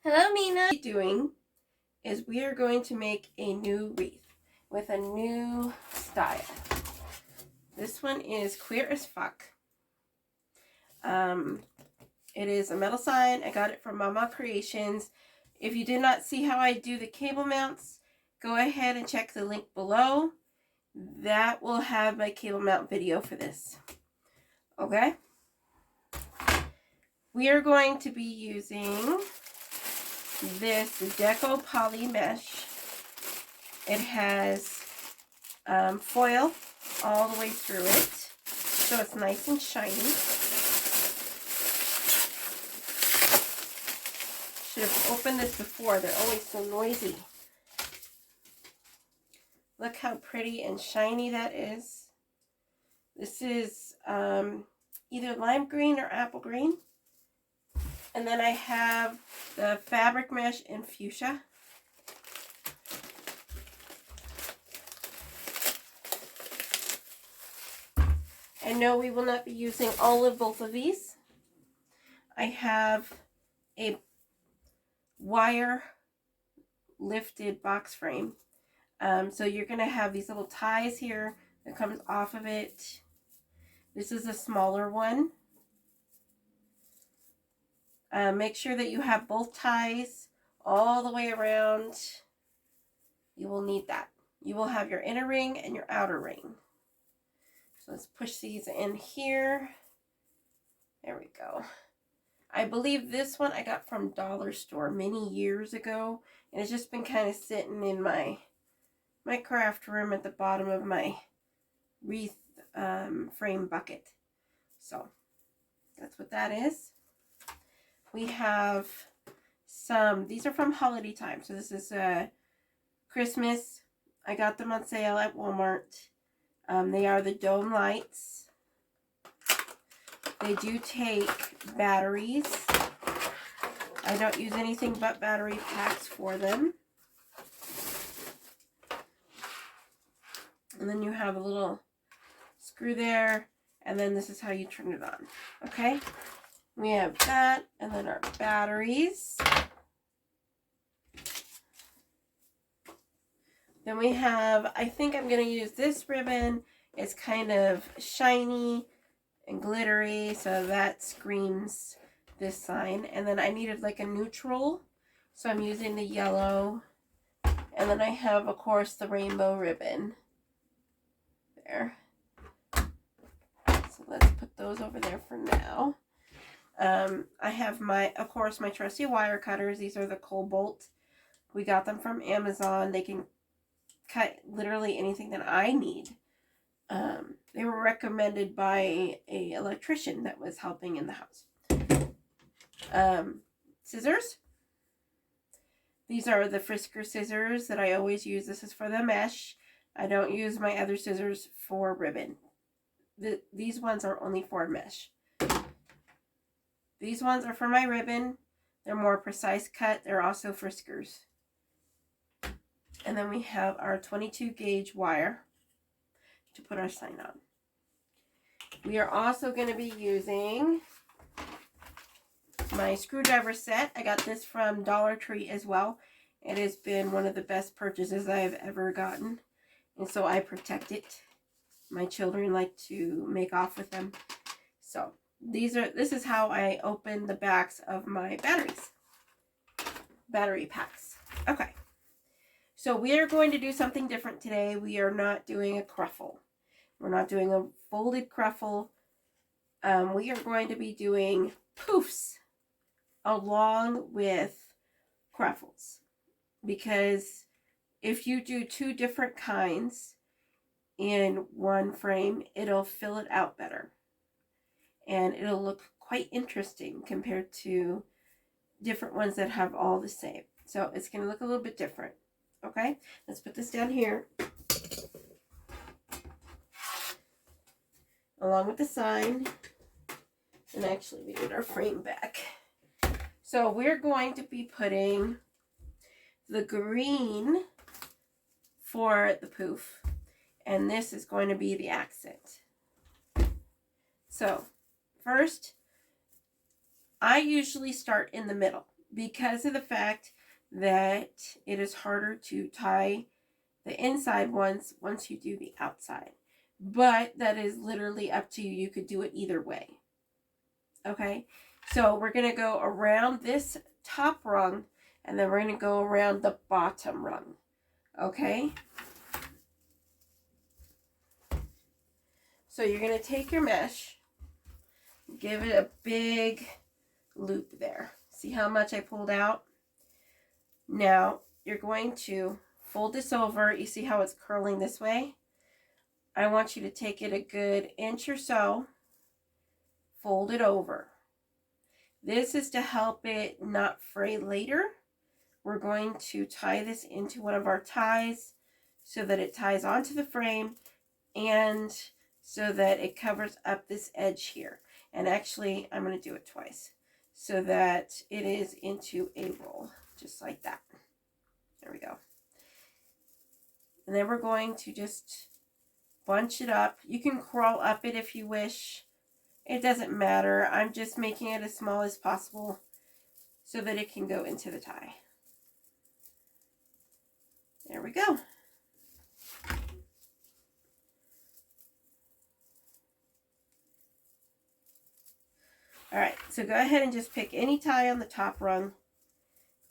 Hello, Mina. What we're doing is we are going to make a new wreath with a new style. This one is queer as fuck. It is a metal sign. I got it from Mama Creations. If you did not see how I do the cable mounts, go ahead and check the link below. That will have my cable mount video for this. Okay? We are going to be using this Deco Poly Mesh. It has foil all the way through it, so it's nice and shiny. Should have opened this before. They're always so noisy. Look how pretty and shiny that is. This is either lime green or apple green. And then I have the fabric mesh in fuchsia. I know we will not be using all of both of these. I have a wire lifted box frame. So you're going to have these little ties here that comes off of it. This is a smaller one. Make sure that you have both ties all the way around. You will need that. You will have your inner ring and your outer ring. So let's push these in here. There we go. I believe this one I got from Dollar Store many years ago. And it's just been kind of sitting in my craft room at the bottom of my wreath frame bucket. So that's what that is. We have some, these are from holiday time. So this is Christmas. I got them on sale at Walmart. They are the dome lights. They do take batteries. I don't use anything but battery packs for them. And then you have a little screw there. And then this is how you turn it on. Okay? We have that, and then our batteries. Then we have, I think I'm going to use this ribbon. It's kind of shiny and glittery, so that screams this sign. And then I needed like a neutral, so I'm using the yellow. And then I have, of course, the rainbow ribbon. There. So let's put those over there for now. I have of course, my trusty wire cutters. These are the Cobalt. We got them from Amazon. They can cut literally anything that I need. They were recommended by a electrician that was helping in the house. Scissors. These are the Frisker scissors that I always use. This is for the mesh. I don't use my other scissors for ribbon. These ones are only for mesh. These ones are for my ribbon. They're more precise cut. They're also Friskers. And then we have our 22 gauge wire to put our sign on. We are also going to be using my screwdriver set. I got this from Dollar Tree as well. It has been one of the best purchases I have ever gotten. And so I protect it. My children like to make off with them. So this is how I open the backs of my battery packs. Okay, so we are going to do something different today. We are not doing a cruffle. We're not doing a folded cruffle. We are going to be doing poofs along with cruffles, because if you do two different kinds in one frame, it'll fill it out better. And it'll look quite interesting compared to different ones that have all the same. So it's going to look a little bit different. Okay, let's put this down here. Along with the sign. And actually we need our frame back. So we're going to be putting the green for the poof. And this is going to be the accent. So first, I usually start in the middle. because of the fact that it is harder to tie the inside ones once you do the outside. But that is literally up to you. You could do it either way. Okay, so we're going to go around this top rung, and then we're going to go around the bottom rung. Okay, so you're going to take your mesh, give it a big loop there. See how much I pulled out? Now you're going to fold this over. You see how it's curling this way? I want you to take it a good inch or so, fold it over. This is to help it not fray later. We're going to tie this into one of our ties so that it ties onto the frame and so that it covers up this edge here. And actually, I'm going to do it twice so that it is into a roll, just like that. There we go. And then we're going to just bunch it up. You can crawl up it if you wish. It doesn't matter. I'm just making it as small as possible so that it can go into the tie. There we go. All right, so go ahead and just pick any tie on the top rung.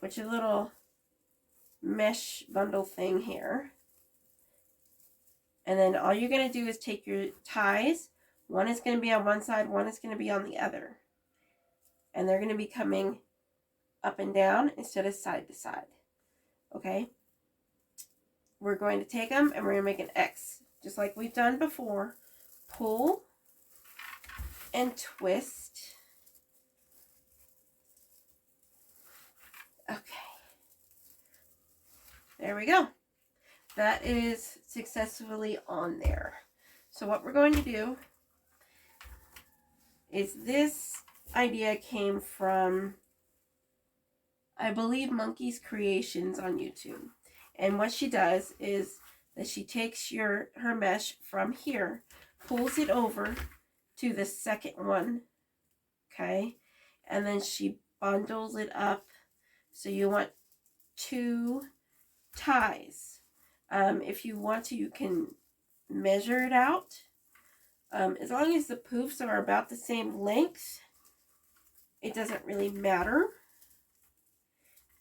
Put your little mesh bundle thing here. And then all you're going to do is take your ties. One is going to be on one side, one is going to be on the other. And they're going to be coming up and down instead of side to side. Okay? We're going to take them and we're going to make an X. Just like we've done before. Pull and twist. Okay. There we go. That is successfully on there. So what we're going to do is, this idea came from, I believe, Monkey's Creations on YouTube. And what she does is that she takes her mesh from here, pulls it over to the second one, okay? And then she bundles it up. So you want 2 ties. If you want to, you can measure it out. As long as the poofs are about the same length, it doesn't really matter.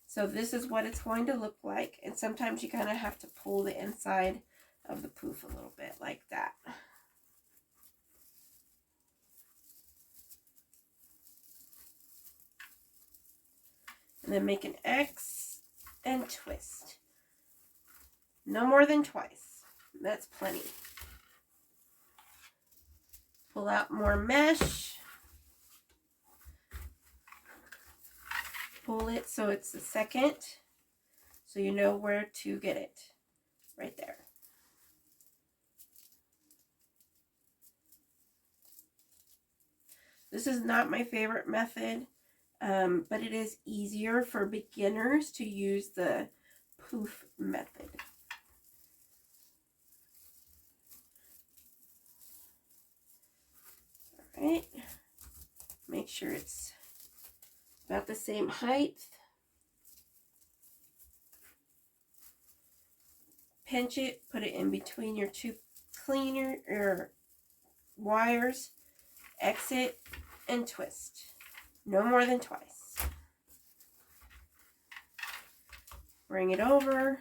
So this is what it's going to look like. And sometimes you kind of have to pull the inside of the poof a little bit like that. And then make an X and twist. No more than twice. That's plenty. Pull out more mesh. Pull it so it's the second. So you know where to get it. Right there. This is not my favorite method, but it is easier for beginners to use the poof method. All right. Make sure it's about the same height. Pinch it, put it in between your 2 cleaner or wires, exit, and twist. No more than twice. Bring it over,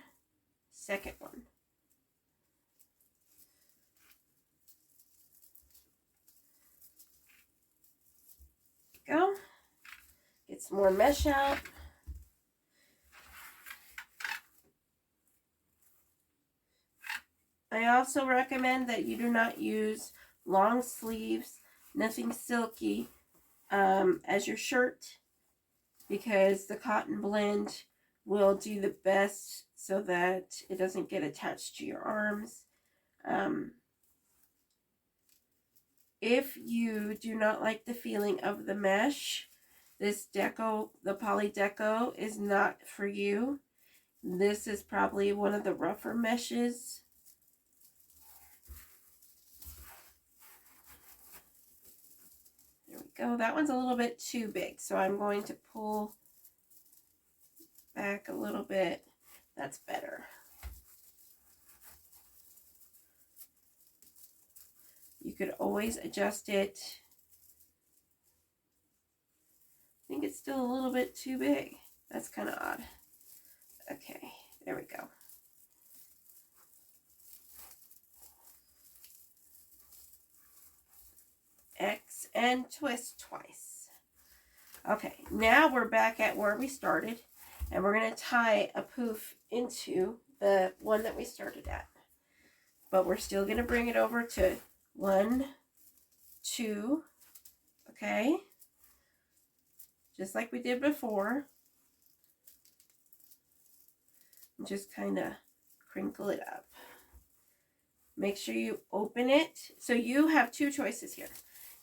second one. Go. Get some more mesh out. I also recommend that you do not use long sleeves, nothing silky, as your shirt, because the cotton blend will do the best so that it doesn't get attached to your arms. If you do not like the feeling of the mesh, this deco, the poly deco, is not for you. This is probably one of the rougher meshes. There we go. That one's a little bit too big, so I'm going to pull back a little bit. That's better. You could always adjust it. I think it's still a little bit too big. That's kind of odd. Okay, there we go. X and twist twice. Okay, now we're back at where we started, and we're going to tie a poof into the one that we started at. But we're still going to bring it over to 1, 2, okay? Just like we did before. And just kind of crinkle it up. Make sure you open it. So you have two choices here.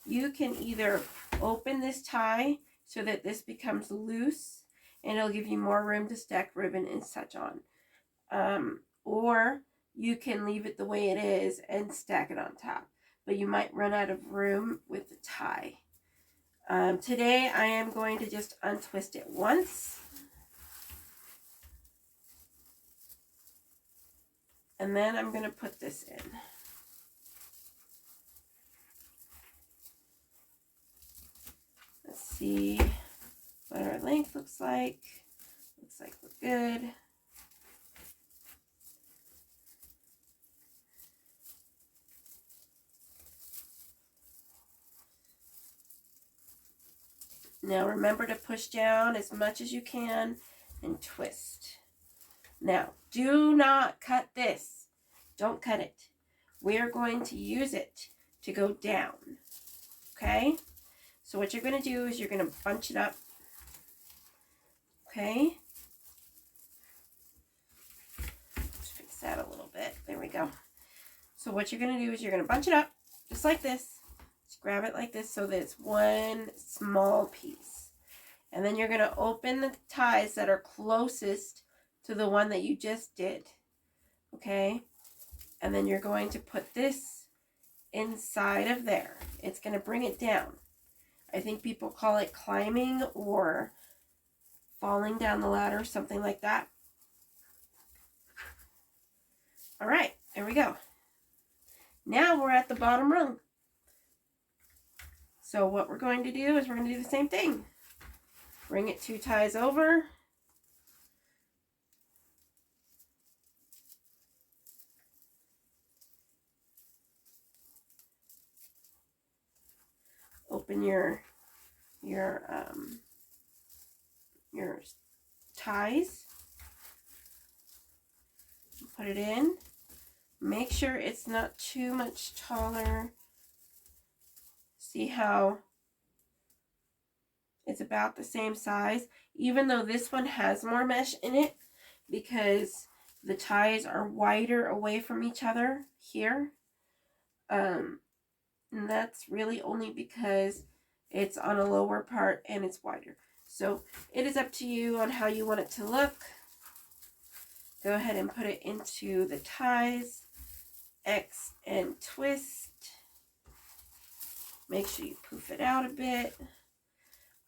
You can either open this tie so that this becomes loose and it'll give you more room to stack ribbon and such on. Or you can leave it the way it is and stack it on top. But you might run out of room with the tie. Today I am going to just untwist it once. And then I'm going to put this in. Let's see what our length looks like. Looks like we're good. Now remember to push down as much as you can and twist. Now, do not cut this. Don't cut it. We are going to use it to go down. Okay? So what you're going to do is you're going to bunch it up. Okay? Let's fix that a little bit. There we go. So what you're going to do is you're going to bunch it up just like this. Just grab it like this so that it's one small piece. And then you're going to open the ties that are closest to the one that you just did. Okay? And then you're going to put this inside of there. It's going to bring it down. I think people call it climbing or falling down the ladder, something like that. All right, there we go. Now we're at the bottom rung. So what we're going to do is we're going to do the same thing. Bring it 2 ties over. Open your ties. Put it in. Make sure it's not too much taller. See how it's about the same size, even though this one has more mesh in it because the ties are wider away from each other here. And that's really only because it's on a lower part and it's wider. So it is up to you on how you want it to look. Go ahead and put it into the ties, X and twist. Make sure you poof it out a bit.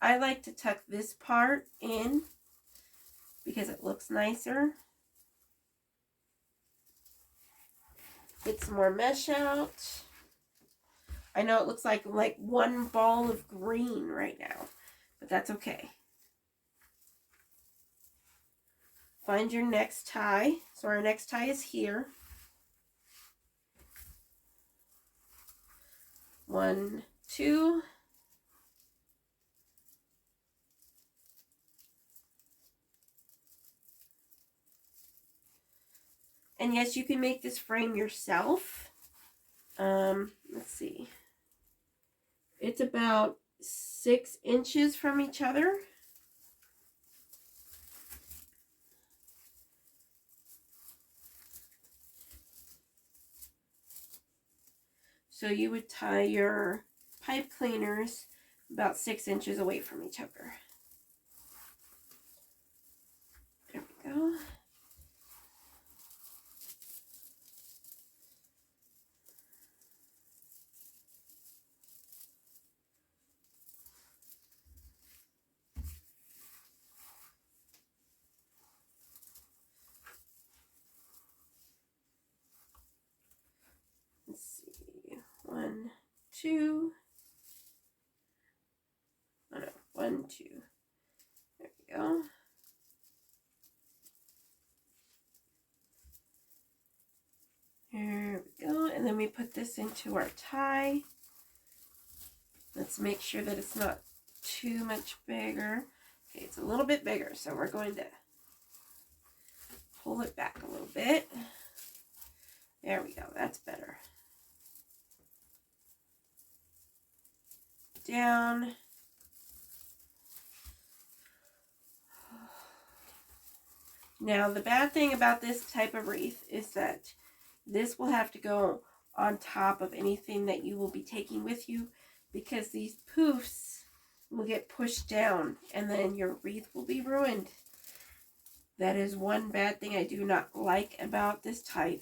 I like to tuck this part in because it looks nicer. Get some more mesh out. I know it looks like one ball of green right now, but that's okay. Find your next tie. So our next tie is here. 1, 2. And yes, you can make this frame yourself. Let's see. It's about 6 inches from each other. So you would tie your pipe cleaners about 6 inches away from each other. There we go. 2. Oh no, 1, 2. There we go. There we go. And then we put this into our tie. Let's make sure that it's not too much bigger. Okay, it's a little bit bigger, so we're going to pull it back a little bit. There we go. That's better. Down. Now, the bad thing about this type of wreath is that this will have to go on top of anything that you will be taking with you, because these poofs will get pushed down and then your wreath will be ruined. That is one bad thing I do not like about this type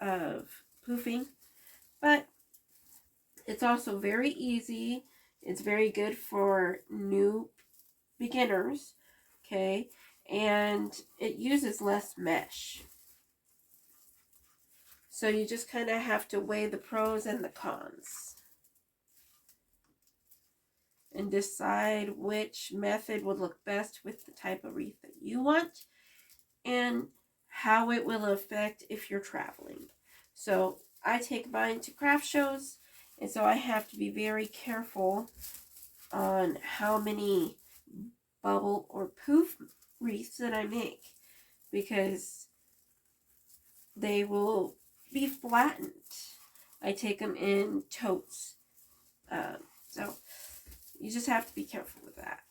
of poofing, but it's also very easy. It's very good for new beginners, okay, and it uses less mesh. So you just kind of have to weigh the pros and the cons and decide which method would look best with the type of wreath that you want and how it will affect if you're traveling. So I take mine to craft shows, and so I have to be very careful on how many bubble or poof wreaths that I make, because they will be flattened. I take them in totes. So you just have to be careful with that.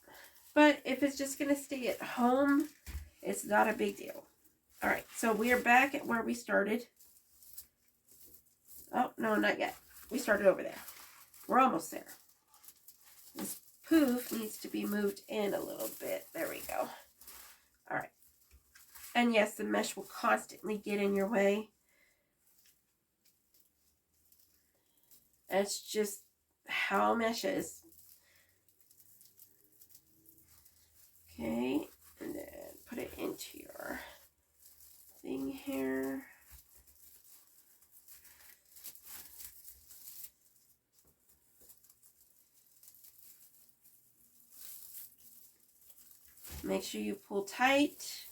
But if it's just going to stay at home, it's not a big deal. All right, so we are back at where we started. Oh, no, not yet. We started over there. We're almost there. This poof needs to be moved in a little bit. There we go. All right. And yes, the mesh will constantly get in your way. That's just how mesh is. Okay, and then put it into your thing here. Make sure you pull tight.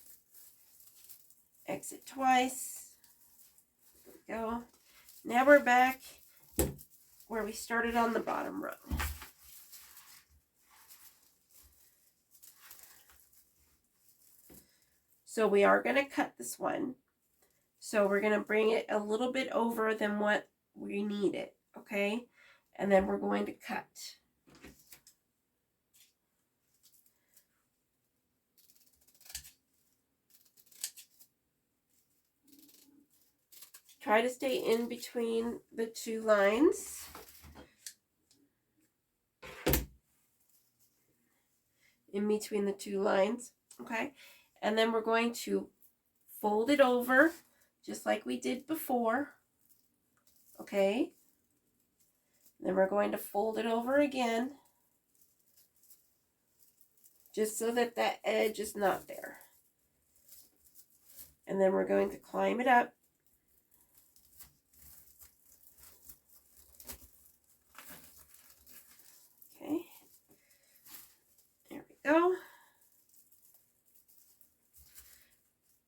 Exit twice. There we go. Now we're back where we started on the bottom row. So we are going to cut this one. So we're going to bring it a little bit over than what we need it, okay? And then we're going to cut. Try to stay in between the two lines. In between the two lines, okay? And then we're going to fold it over just like we did before, okay? Then we're going to fold it over again, just so that that edge is not there. And then we're going to climb it up. Okay. There we go.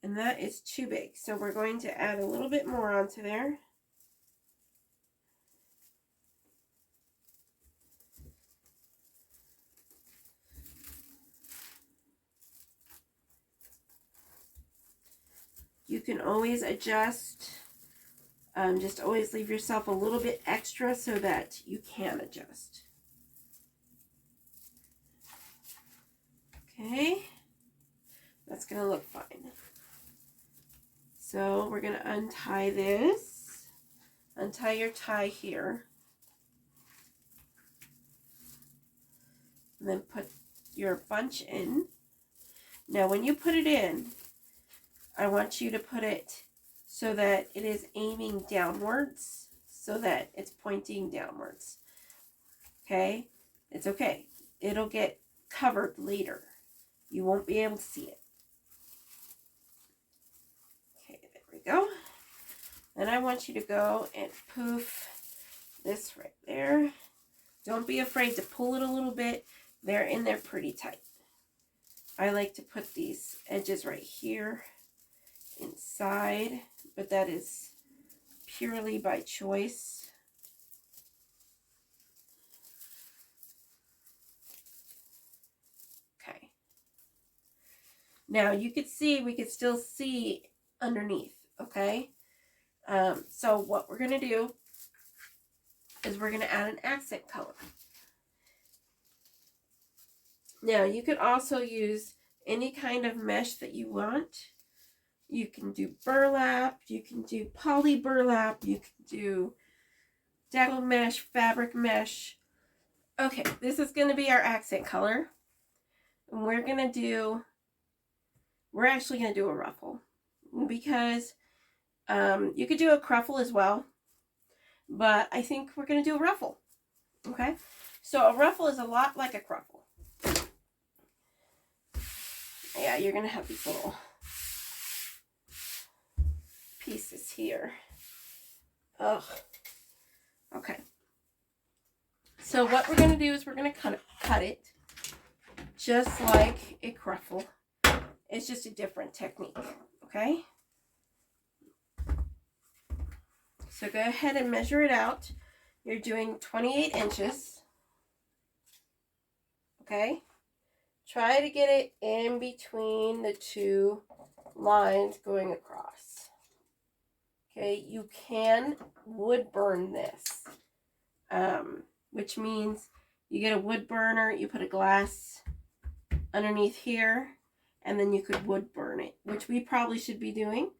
And that is too big. So we're going to add a little bit more onto there. You can always adjust. Just always leave yourself a little bit extra so that you can adjust. Okay, that's going to look fine. So we're going to untie this. Untie your tie here. And then put your bunch in. Now when you put it in, I want you to put it so that it is aiming downwards, so that it's pointing downwards. Okay? It's okay. It'll get covered later. You won't be able to see it. Okay, there we go. Then I want you to go and poof this right there. Don't be afraid to pull it a little bit. They're in there pretty tight. I like to put these edges right here inside, but that is purely by choice. Okay. Now you could see, we could still see underneath, okay? So what we're going to do is we're going to add an accent color. Now you could also use any kind of mesh that you want. You can do burlap, you can do poly burlap, you can do daggle mesh, fabric mesh. Okay, this is going to be our accent color. And we're actually going to do a ruffle. Because you could do a cruffle as well. But I think we're going to do a ruffle. Okay? So a ruffle is a lot like a cruffle. Yeah, you're going to have these little pieces here. Ugh. Okay. So what we're going to do is we're going to cut it just like a cruffle. It's just a different technique. Okay? So go ahead and measure it out. You're doing 28 inches. Okay? Try to get it in between the two lines going across. Okay, you can wood burn this, which means you get a wood burner, you put a glass underneath here, and then you could wood burn it, which we probably should be doing.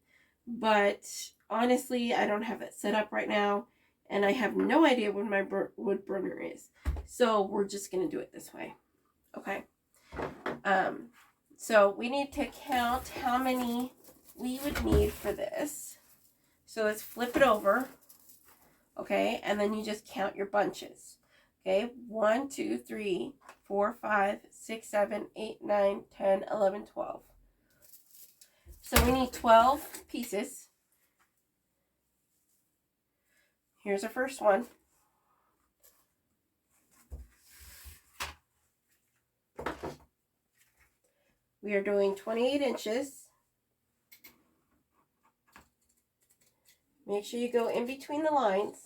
But honestly, I don't have it set up right now, and I have no idea what my wood burner is. So we're just going to do it this way. Okay. So we need to count how many we would need for this. So let's flip it over. Okay. And then you just count your bunches. Okay. 1, 2, 3, 4, 5, 6, 7, 8, 9, 10, 11, 12. So we need 12 pieces. Here's our first one. We are doing 28 inches. Make sure you go in between the lines.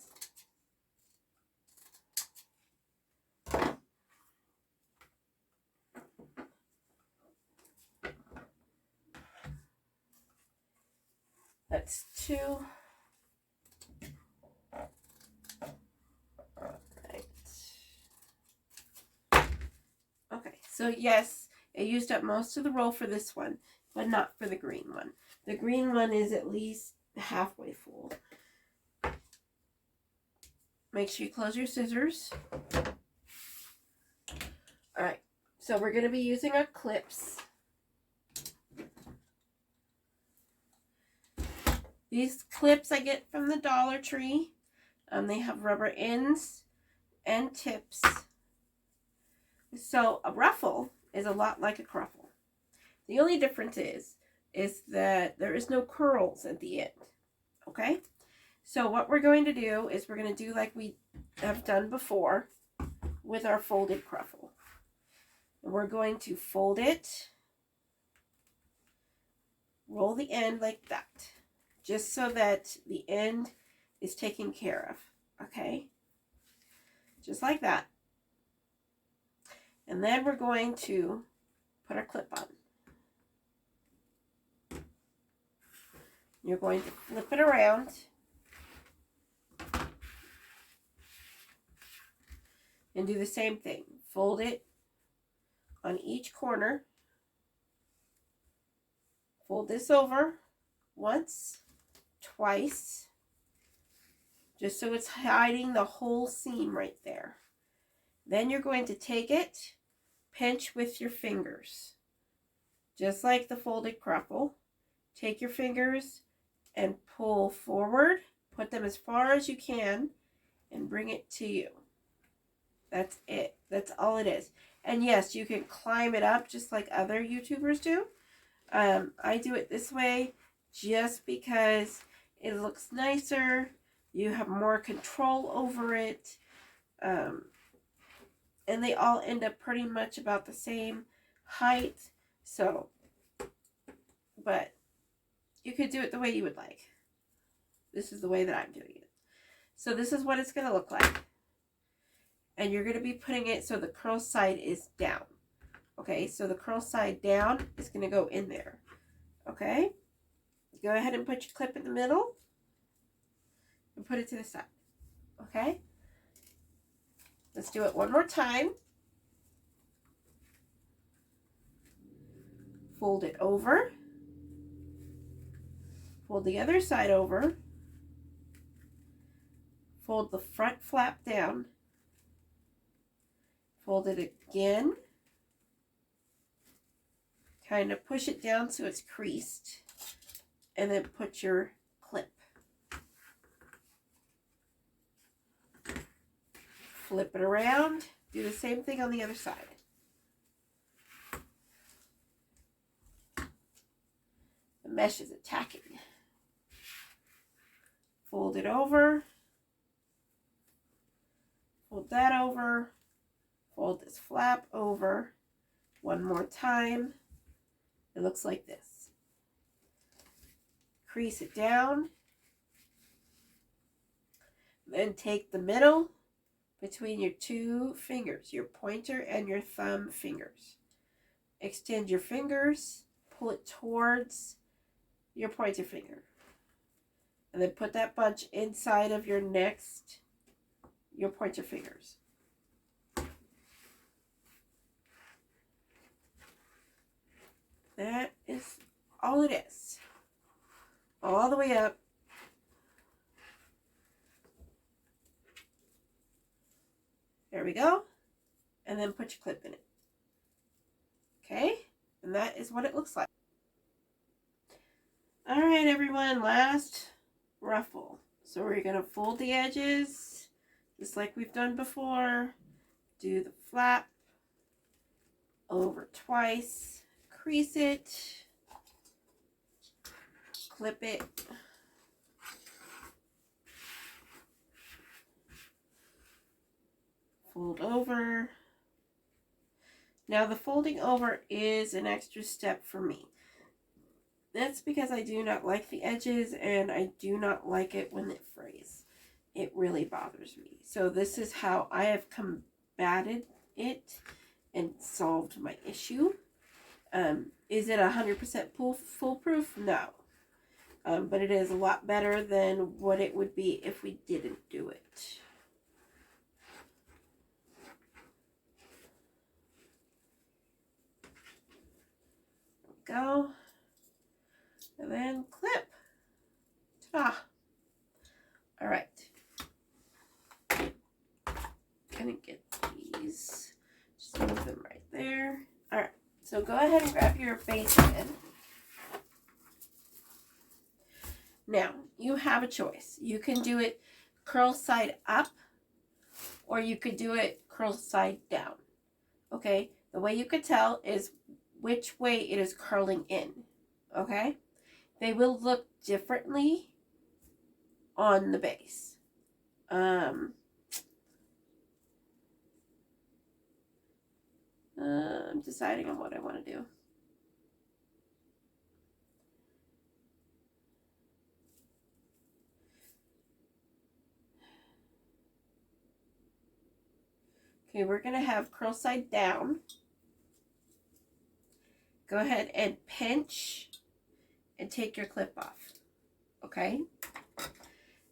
That's 2. Right. Okay, so yes, I used up most of the roll for this one, but not for the green one. The green one is at least halfway full. Make sure you close your scissors. All right, so we're going to be using our clips. These clips I get from the Dollar Tree. They have rubber ends and tips. So a ruffle is a lot like a cruffle. The only difference is that there is no curls at the end. Okay? So what we're going to do is we're going to do like we have done before with our folded cruffle. And we're going to fold it, roll the end like that, just so that the end is taken care of. Okay? Just like that. And then we're going to put our clip on. You're going to flip it around. And do the same thing. Fold it on each corner. Fold this over once, twice, just so it's hiding the whole seam right there. Then you're going to take it, pinch with your fingers, just like the folded cruffle. Take your fingers and pull forward, put them as far as you can, and bring it to you. That's it. That's all it is. And yes, you can climb it up just like other YouTubers do. I do it this way just because it looks nicer. You have more control over it. and they all end up pretty much about the same height. So, but you could do it the way you would like. This is the way that I'm doing it. So this is what it's going to look like. And you're going to be putting it so the curl side is down. Okay, so the curl side down is going to go in there. Okay, go ahead and put your clip in the middle and put it to the side. Okay, let's do it one more time. Fold it over. Fold the other side over. Fold the front flap down. Fold it again. Kind of push it down so it's creased. And then put your clip. Flip it around. Do the same thing on the other side. The mesh is attacking. Fold it over. Fold that over. Fold this flap over. One more time. It looks like this. Crease it down. Then take the middle between your two fingers, your pointer and your thumb fingers. Extend your fingers, pull it towards your pointer finger. And then put that bunch inside of your pointer fingers. That is all it is. All the way up. There we go. And then put your clip in it. Okay? And that is what it looks like. All right, everyone. Last ruffle. So we're going to fold the edges just like we've done before. Do the flap over twice. Crease it. Clip it. Fold over. Now the folding over is an extra step for me. That's because I do not like the edges and I do not like it when it frays. It really bothers me. So this is how I have combated it and solved my issue. Is it 100% foolproof? No. But it is a lot better than what it would be if we didn't do it. Go. And then clip. Ta-da. All right. Gonna get these. Just move them right there. All right. So go ahead and grab your base in. Now, you have a choice. You can do it curl side up, or you could do it curl side down. Okay? The way you could tell is which way it is curling in. Okay? They will look differently on the base. I'm deciding on what I want to do. Okay, we're going to have curl side down. Go ahead and pinch and take your clip off. Okay?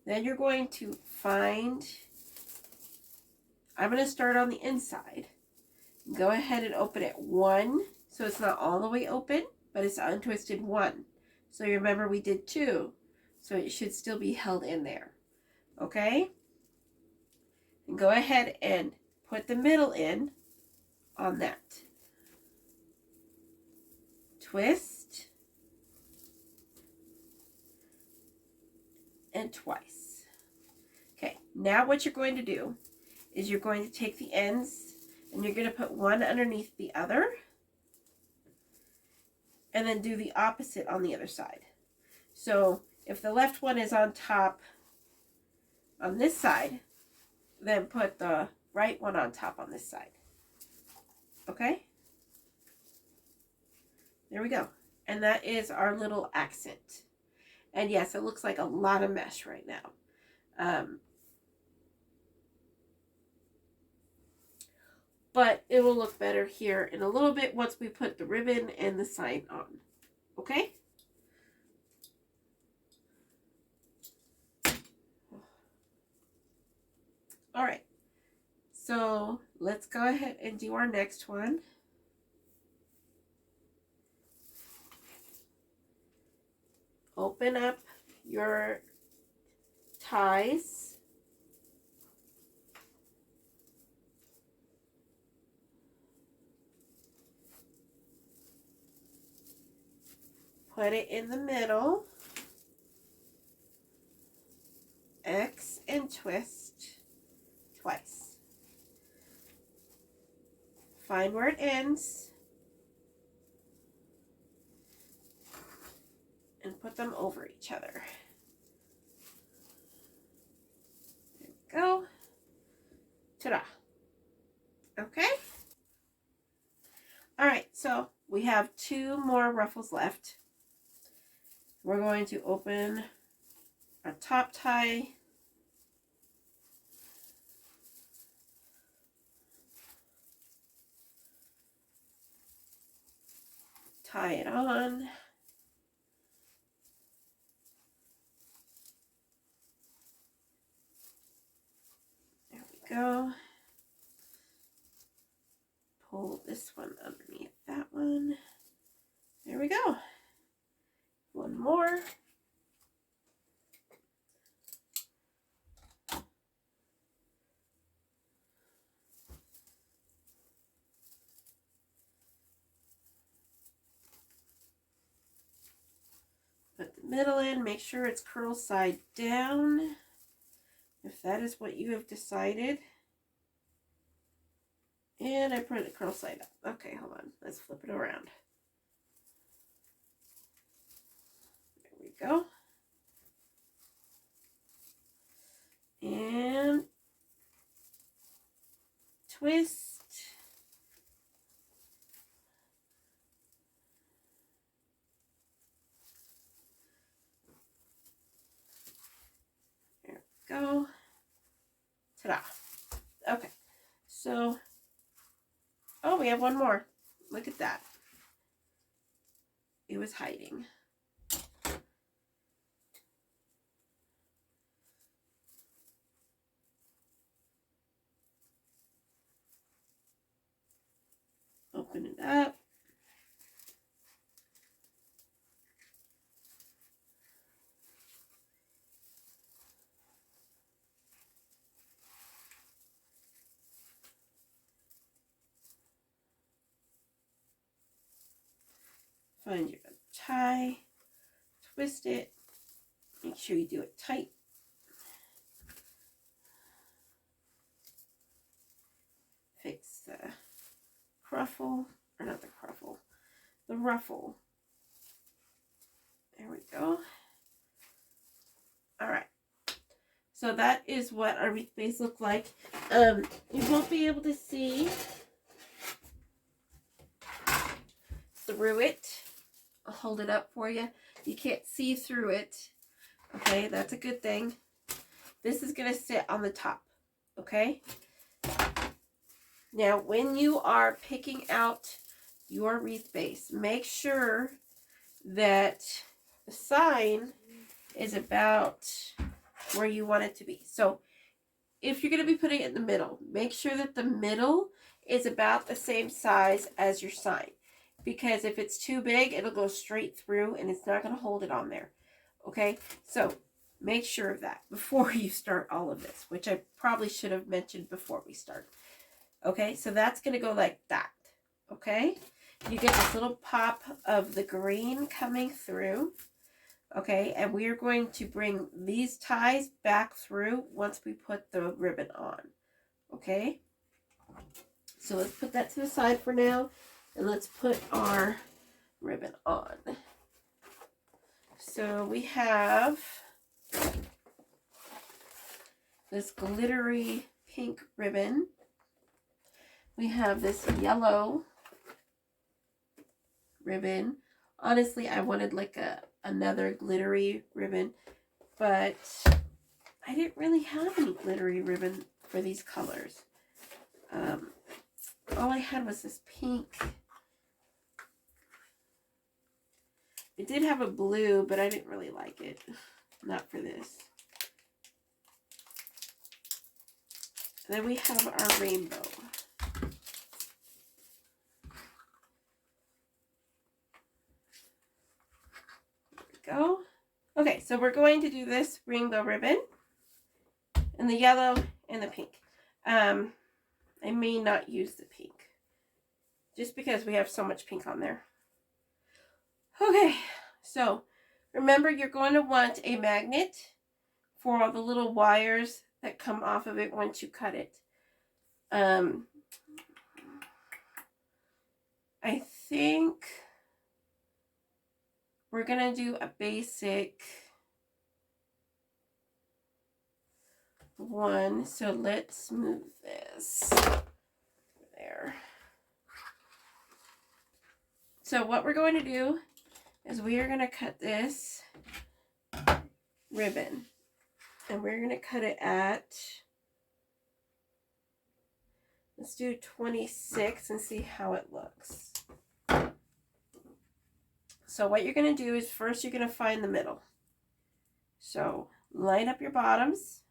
Then you're going to find, I'm going to start on the inside. Go ahead and open it 1, so it's not all the way open, but it's untwisted 1. So you remember we did 2, so it should still be held in there. Okay? And go ahead and put the middle in on that. Twist. And twice. Okay, now what you're going to do is you're going to take the ends and you're going to put one underneath the other and then do the opposite on the other side. So if the left one is on top on this side, then put the right one on top on this side. Okay? There we go. And that is our little accent. And yes, it looks like a lot of mesh right now. But it will look better here in a little bit once we put the ribbon and the sign on. Okay? All right. So let's go ahead and do our next one. Open up your ties. Put it in the middle. X and twist twice. Find where it ends. And put them over each other. There we go. Ta-da. Okay. All right, so we have 2 more ruffles left. We're going to open our top tie. Tie it on. There we go. Pull this one underneath that one. There we go. One more. Put the middle in. Make sure it's curl side down, if that is what you have decided. And I put it curl side up. Okay, hold on. Let's flip it around. There we go. And twist. There we go. Ta-da. Okay, so, oh, we have one more. Look at that. It was hiding. Open it up. Find your tie, twist it, make sure you do it tight. Fix the ruffle, or not the ruffle, the ruffle. There we go. All right. So that is what our wreath base look like. You won't be able to see through it. I'll hold it up for you. You can't see through it. Okay, that's a good thing. This is going to sit on the top. Okay. Now, when you are picking out your wreath base, make sure that the sign is about where you want it to be. So, if you're going to be putting it in the middle, make sure that the middle is about the same size as your sign. Because if it's too big, it'll go straight through and it's not going to hold it on there. Okay, so make sure of that before you start all of this, which I probably should have mentioned before we start. Okay, so that's going to go like that. Okay, you get this little pop of the green coming through. Okay, and we are going to bring these ties back through once we put the ribbon on. Okay, so let's put that to the side for now, and let's put our ribbon on. So we have this glittery pink ribbon. We have this yellow ribbon. Honestly, I wanted like another glittery ribbon, but I didn't really have any glittery ribbon for these colors. All I had was this pink. It did have a blue, but I didn't really like it. Not for this. And then we have our rainbow. There we go. Okay, so we're going to do this rainbow ribbon in the yellow and the pink. I may not use the pink just because we have so much pink on there. Okay, so remember you're going to want a magnet for all the little wires that come off of it once you cut it. I think we're going to do a basic one. So let's move this there. So what we're going to do is we are going to cut this ribbon. And we're going to cut it at, let's do 26 and see how it looks. So what you're going to do is first you're going to find the middle. So line up your bottoms.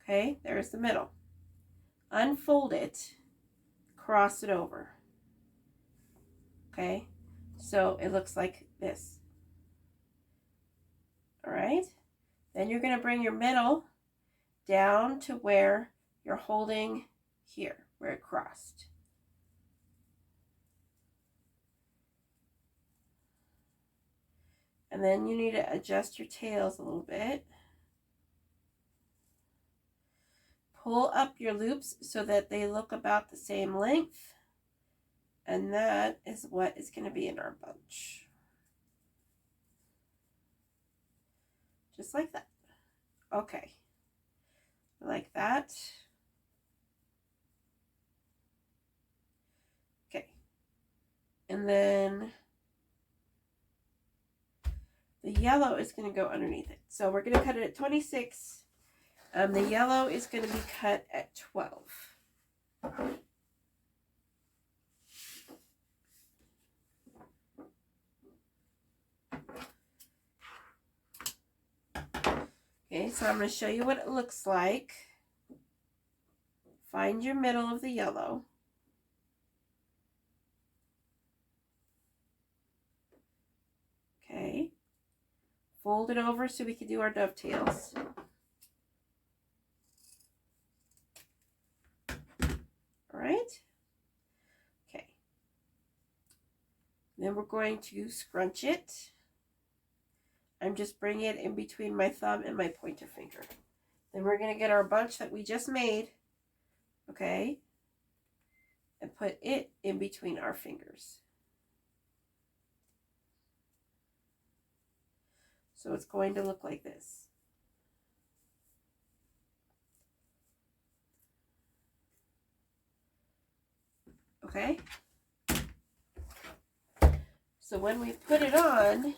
Okay, there's the middle. Unfold it, cross it over. Okay, so it looks like this. All right, then you're going to bring your middle down to where you're holding here, where it crossed. And then you need to adjust your tails a little bit. Pull up your loops so that they look about the same length. And that is what is going to be in our bunch. Just like that. Okay. Like that. Okay. And then the yellow is going to go underneath it. So we're going to cut it at 26. The yellow is going to be cut at 12. Okay, so I'm going to show you what it looks like. Find your middle of the yellow. Okay. Fold it over so we can do our dovetails. All right. Okay. Then we're going to scrunch it. I'm just bringing it in between my thumb and my pointer finger. Then we're going to get our bunch that we just made, okay, and put it in between our fingers. So it's going to look like this. Okay? So when we put it on,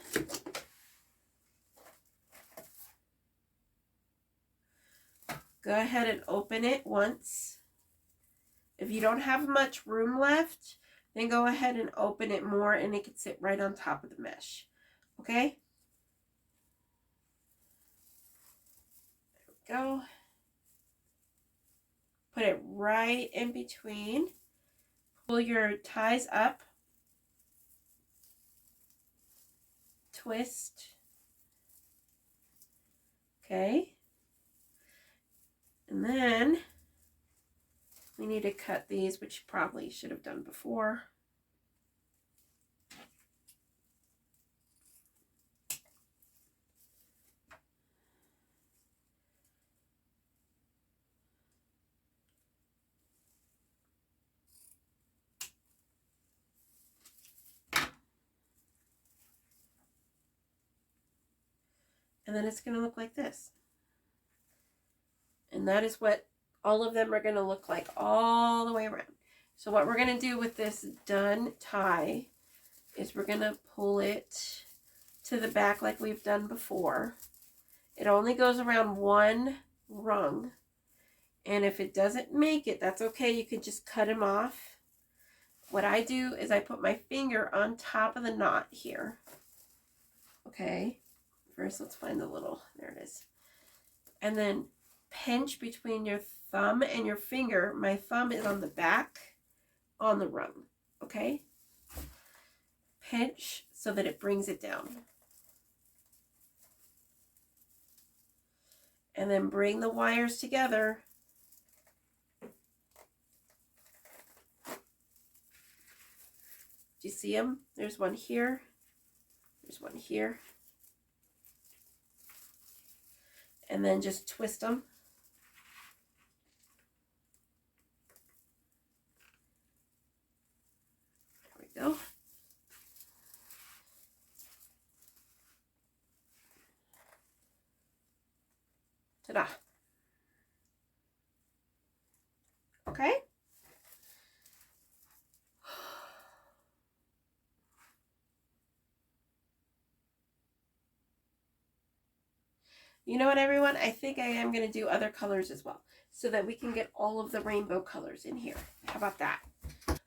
go ahead and open it once. If you don't have much room left, then go ahead and open it more and it can sit right on top of the mesh. Okay? There we go. Put it right in between. Pull your ties up. Twist. Okay. And then we need to cut these, which you probably should have done before. And then it's going to look like this. And that is what all of them are going to look like all the way around. So what we're going to do with this done tie is we're going to pull it to the back like we've done before. It only goes around one rung. And if it doesn't make it, that's okay. You could just cut them off. What I do is I put my finger on top of the knot here. Okay. First, let's find the little, there it is. And then pinch between your thumb and your finger. My thumb is on the back on the rung. Okay. Pinch so that it brings it down. And then bring the wires together. Do you see them? There's one here. There's one here. And then just twist them. There we go. Ta-da. Okay. You know what, everyone? I think I am going to do other colors as well so that we can get all of the rainbow colors in here. How about that?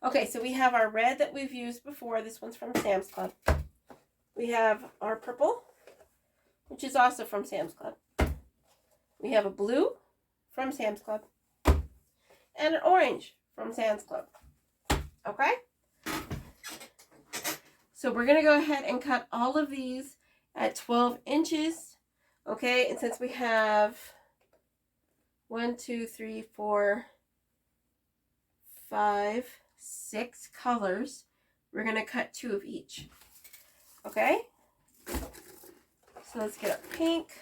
Okay, so we have our red that we've used before. This one's from Sam's Club. We have our purple, which is also from Sam's Club. We have a blue from Sam's Club and an orange from Sam's Club. Okay? So we're going to go ahead and cut all of these at 12 inches. Okay, and since we have 1, 2, 3, 4, 5, 6 colors, we're going to cut 2 of each. Okay? So let's get our pink.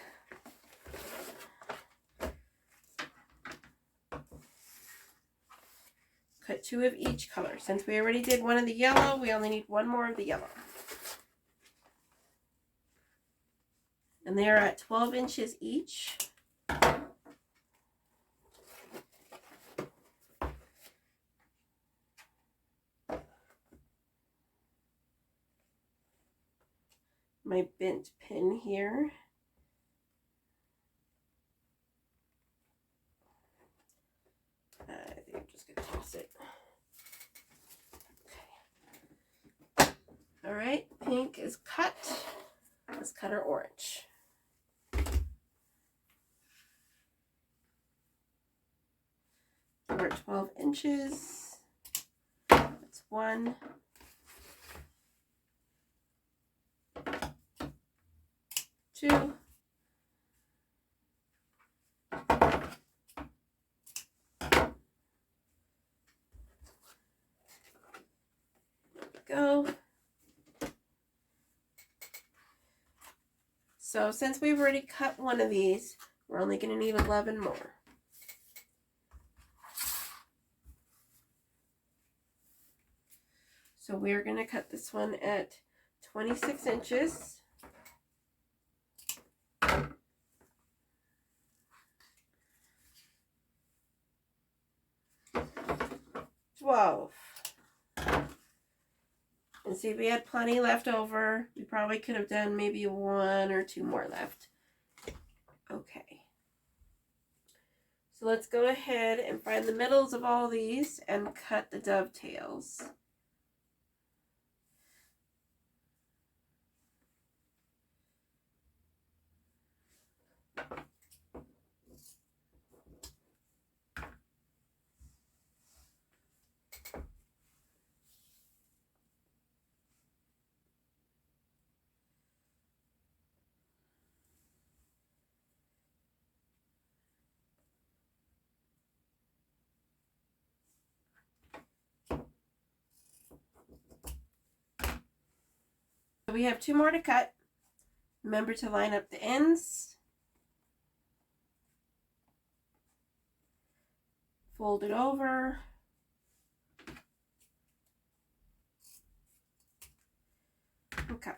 Cut 2 of each color. Since we already did one of the yellow, we only need 1 more of the yellow. And they are at 12 inches each. My bent pin here. I think I'm just going to toss it. Okay. All right, pink is cut. Let's cut our orange. We're at 12 inches. That's 1. 2. There we go. So since we've already cut one of these, we're only going to need 11 more. So we're going to cut this one at 26 inches. 12. And see, if we had plenty left over, we probably could have done maybe 1 or 2 more left. Okay. So let's go ahead and find the middles of all these and cut the dovetails. We have 2 more to cut. Remember to line up the ends. Fold it over. Okay.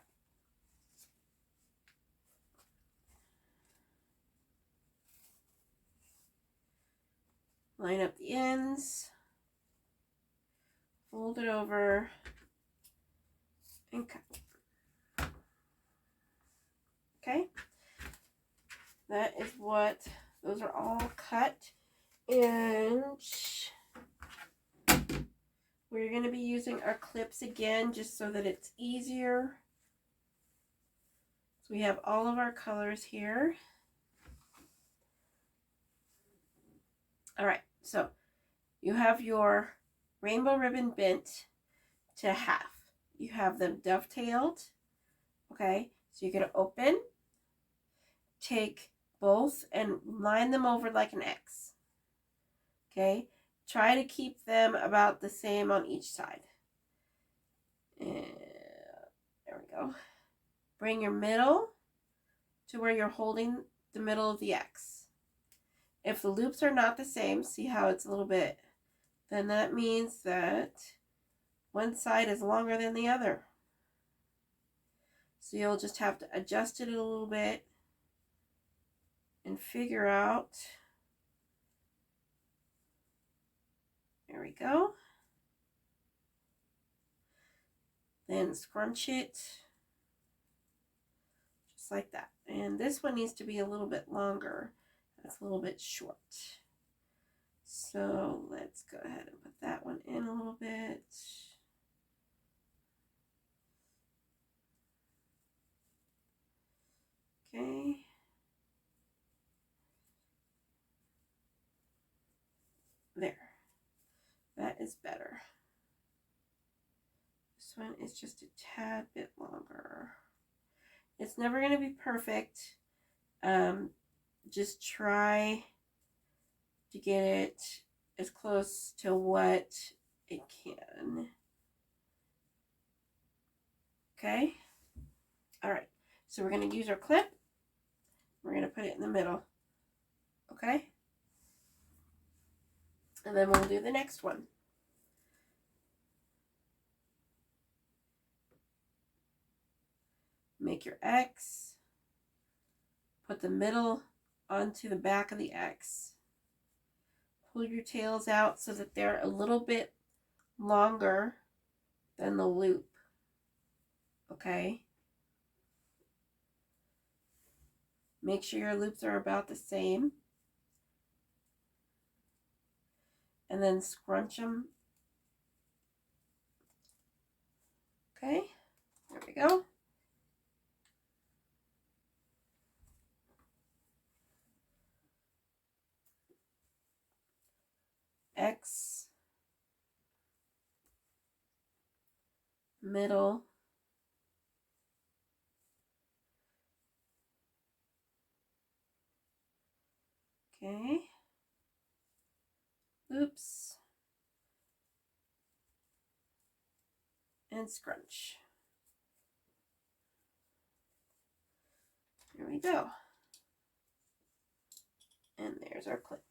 line up the ends, fold it over, and cut. Okay, that is what, those are all cut, and we're going to be using our clips again just so that it's easier. So we have all of our colors here. All right, so you have your rainbow ribbon bent to half. You have them dovetailed, okay? So you're going to open, take both and line them over like an X, okay? Try to keep them about the same on each side. And there we go. Bring your middle to where you're holding the middle of the X. If the loops are not the same, see how it's a little bit, then that means that one side is longer than the other. So you'll just have to adjust it a little bit and figure out. There we go. Then scrunch it just like that. And this one needs to be a little bit longer. That's a little bit short. So let's go ahead and put that one in a little bit. Okay. There. That is better. This one is just a tad bit longer. It's never going to be perfect. Just try to get it as close to what it can. Okay? All right. So we're going to use our clip. We're going to put it in the middle. Okay? And then we'll do the next one. Make your X. Put the middle onto the back of the X. Pull your tails out so that they're a little bit longer than the loop. Okay? Make sure your loops are about the same. And then scrunch them. Okay? There we go. X, middle, okay, loops, and scrunch. There we go. And there's our clip.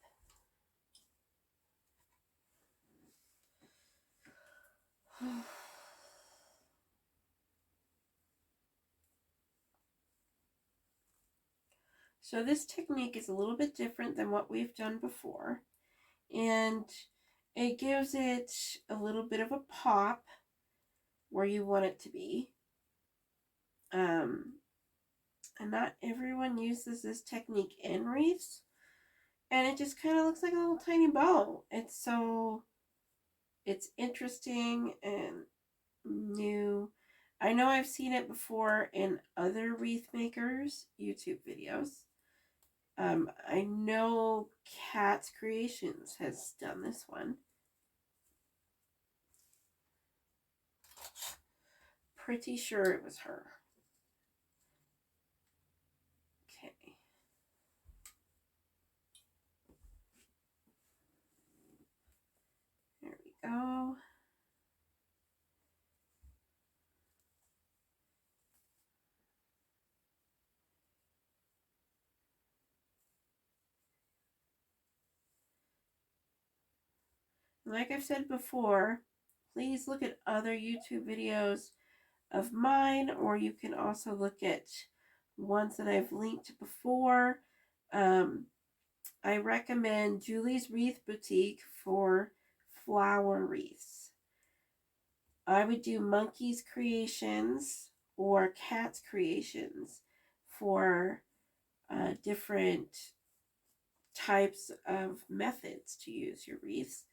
So this technique is a little bit different than what we've done before, and it gives it a little bit of a pop where you want it to be. And not everyone uses this technique in wreaths, and it just kind of looks like a little tiny bow. It's interesting and new. I know I've seen it before in other wreath makers YouTube videos. I know Cat's Creations has done this one. Pretty sure it was her. Okay. There we go. Like I've said before, please look at other YouTube videos of mine, or you can also look at ones that I've linked before. I recommend Julie's Wreath Boutique for flower wreaths. I would do Monkey's Creations or Cat's Creations for different types of methods to use your wreaths,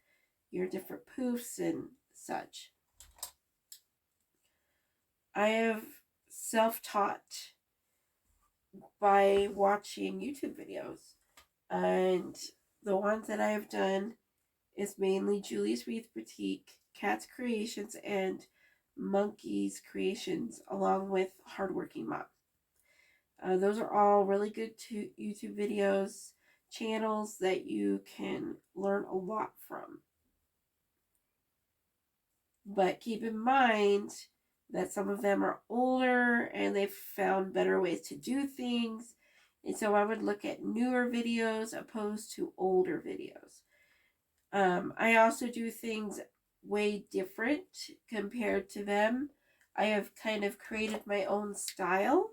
your different poofs and such. I have self-taught by watching YouTube videos, and the ones that I have done is mainly Julie's Wreath Boutique, Cat's Creations, and Monkey's Creations, along with Hardworking Mom. Those are all really good YouTube videos, channels that you can learn a lot from. But keep in mind that some of them are older and they've found better ways to do things. And so I would look at newer videos opposed to older videos. I also do things way different compared to them. I have kind of created my own style.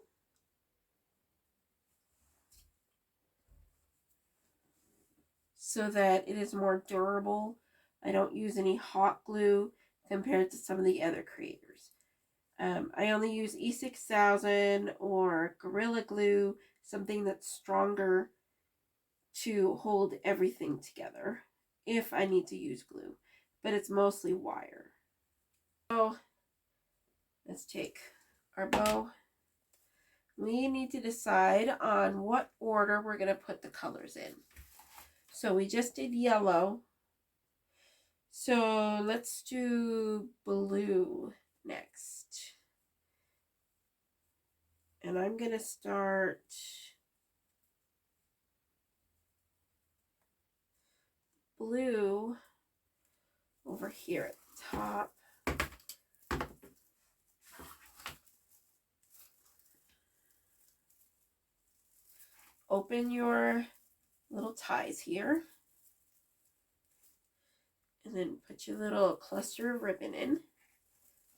So that it is more durable. I don't use any hot glue compared to some of the other creators. I only use E6000 or Gorilla Glue, something that's stronger to hold everything together if I need to use glue, but it's mostly wire. So let's take our bow. We need to decide on what order we're going to put the colors in. So we just did yellow. So let's do blue next. And I'm going to start blue over here at the top. Open your little ties here. And then put your little cluster of ribbon in.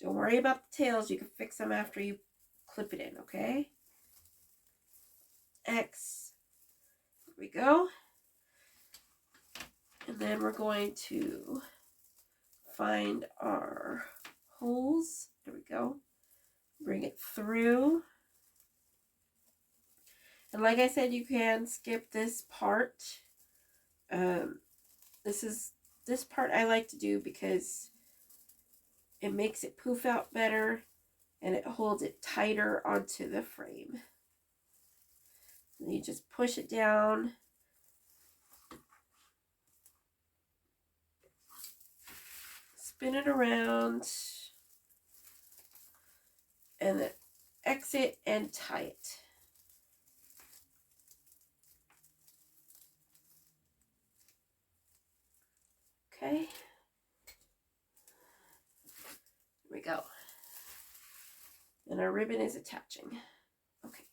Don't worry about the tails. You can fix them after you clip it in, okay? X. There we go. And then we're going to find our holes. There we go. Bring it through. And like I said, you can skip this part. This part I like to do because it makes it poof out better and it holds it tighter onto the frame. And you just push it down. Spin it around. And then exit and tie it. Okay. Here we go. And our ribbon is attaching. Okay.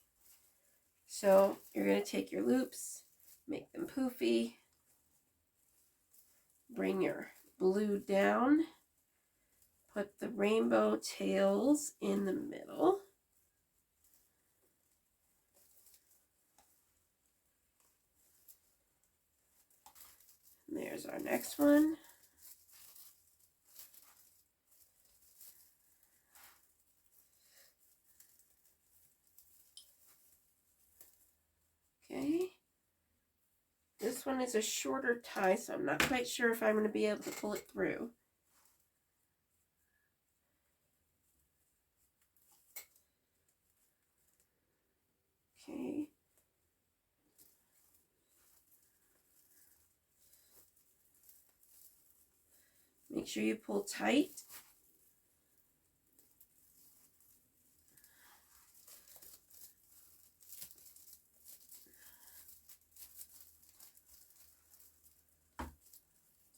So you're going to take your loops, make them poofy, bring your blue down, put the rainbow tails in the middle. And there's our next one. Okay. This one is a shorter tie, so I'm not quite sure if I'm going to be able to pull it through. Okay. Make sure you pull tight.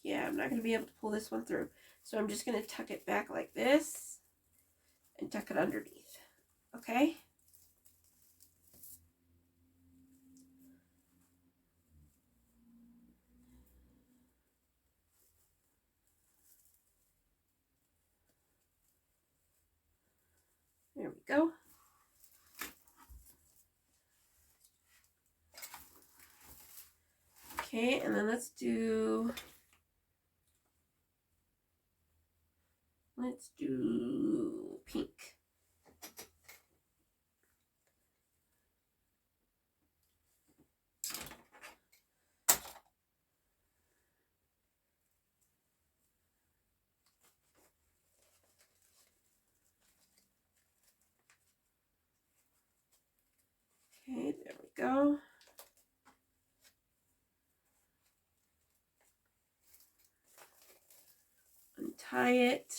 Yeah, I'm not going to be able to pull this one through. So I'm just going to tuck it back like this and tuck it underneath. Okay? There we go. Okay, and then let's do pink. Okay, there we go. Untie it.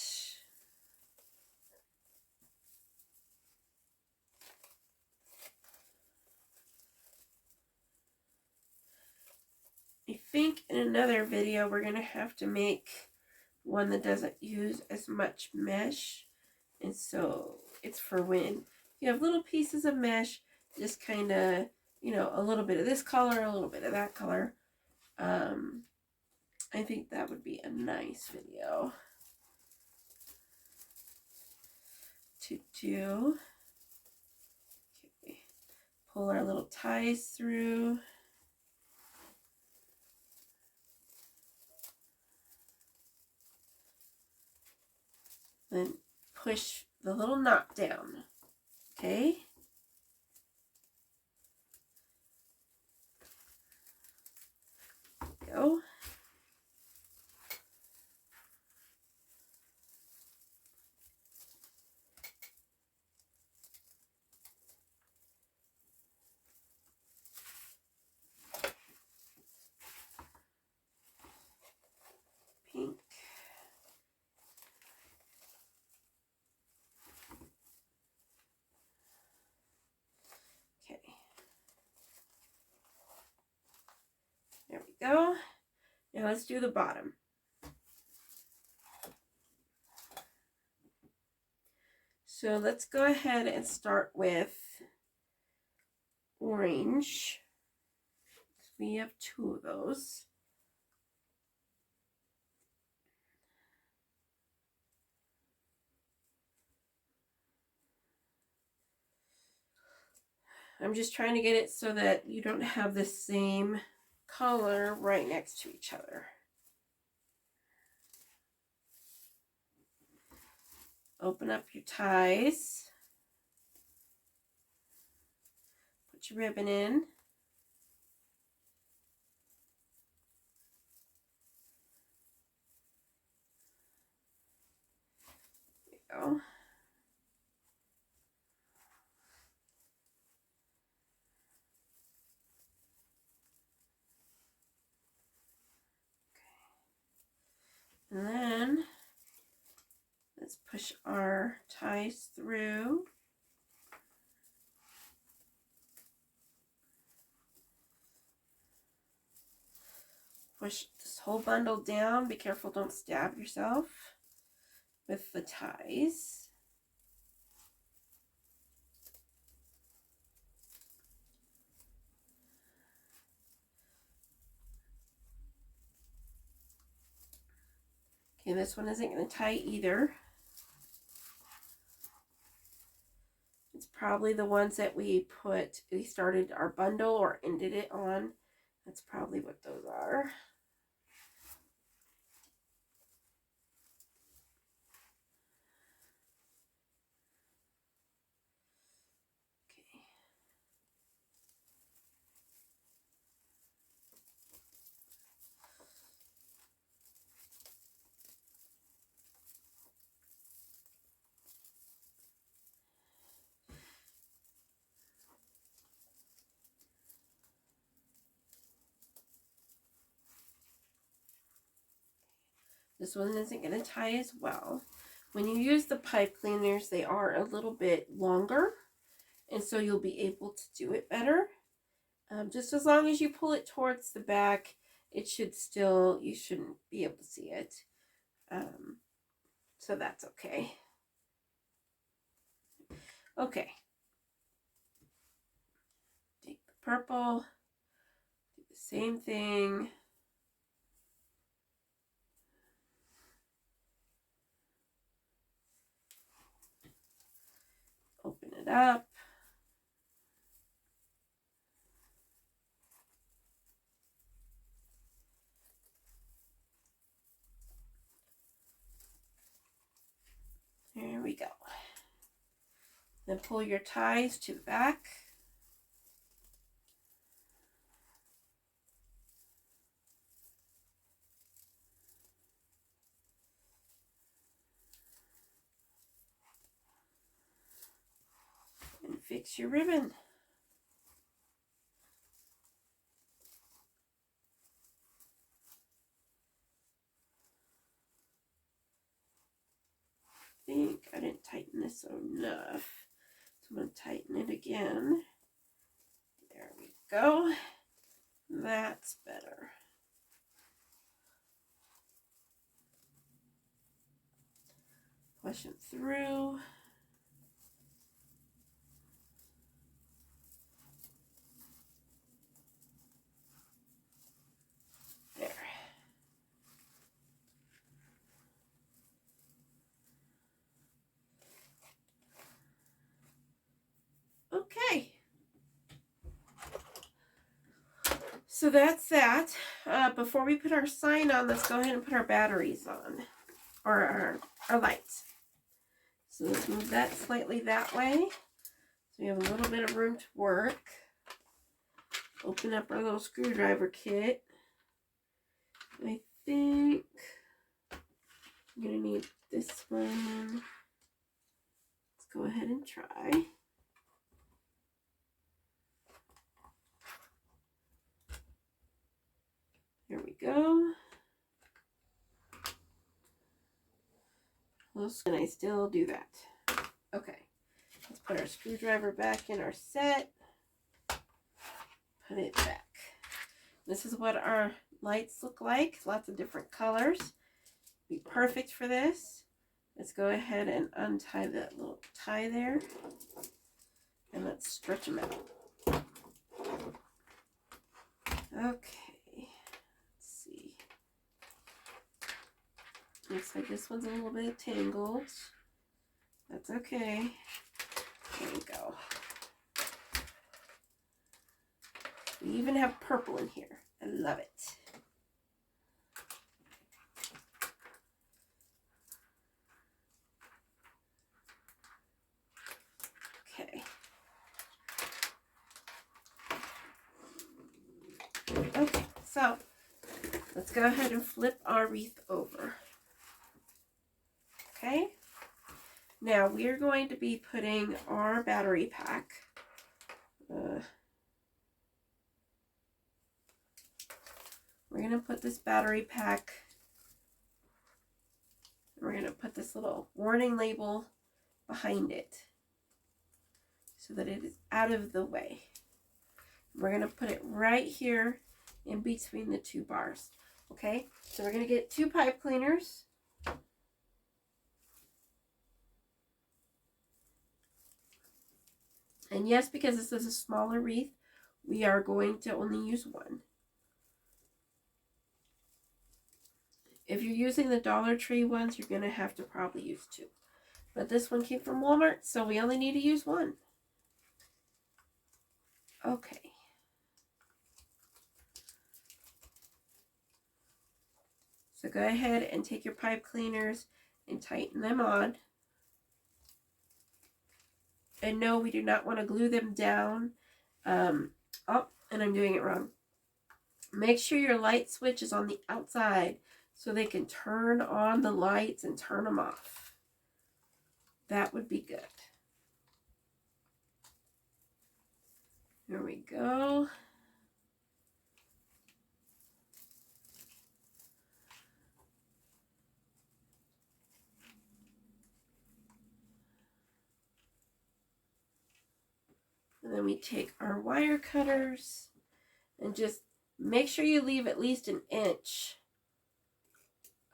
I think in another video we're going to have to make one that doesn't use as much mesh. And so it's for when you have little pieces of mesh, just kind of, you know, a little bit of this color, a little bit of that color. I think that would be a nice video to do. Okay, pull our little ties through. Then push the little knot down. Okay. Go. Pink. Okay. There we go. Now let's do the bottom. So let's go ahead and start with orange. We have 2 of those. I'm just trying to get it so that you don't have the same color right next to each other. Open up your ties. Put your ribbon in. There you go. And then let's push our ties through. Push this whole bundle down. Be careful, don't stab yourself with the ties. Okay, this one isn't going to tie either. It's probably the ones that we started our bundle or ended it on. That's probably what those are. Okay. This one isn't going to tie as well. When you use the pipe cleaners, they are a little bit longer, and so you'll be able to do it better. Just as long as you pull it towards the back, it should still, you shouldn't be able to see it. So that's okay. Okay. Take the purple, do the same thing. Open it up. we go. Then pull your ties to the back. And fix your ribbon. I think I didn't tighten this enough. So I'm going to tighten it again. There we go. That's better. Push it through. There. Okay. So that's that. Before we put our sign on, let's go ahead and put our batteries on. Or our lights. So let's move that slightly that way. So we have a little bit of room to work. Open up our little screwdriver kit. I think I'm going to need this one. Let's go ahead and try. There we go. Can I still do that? Okay. Let's put our screwdriver back in our set. Put it back. This is what our lights look like. Lots of different colors. Be perfect for this. Let's go ahead and untie that little tie there. And let's stretch them out. Okay. Let's see. Looks like this one's a little bit tangled. That's okay. There we go. We even have purple in here. I love it. Okay. Okay, so let's go ahead and flip our wreath over. Okay. Now we're going to be putting our battery pack. We're going to put this battery pack. We're going to put this little warning label behind it so that it is out of the way. We're going to put it right here in between the two bars. Okay, so we're going to get 2 pipe cleaners. And yes, because this is a smaller wreath, we are going to only use 1. If you're using the Dollar Tree ones, you're going to have to probably use 2. But this one came from Walmart, so we only need to use 1. Okay. So go ahead and take your pipe cleaners and tighten them on. And no, we do not want to glue them down. Oh, and I'm doing it wrong. Make sure your light switch is on the outside so they can turn on the lights and turn them off. That would be good. There we go. And then we take our wire cutters and just make sure you leave at least an inch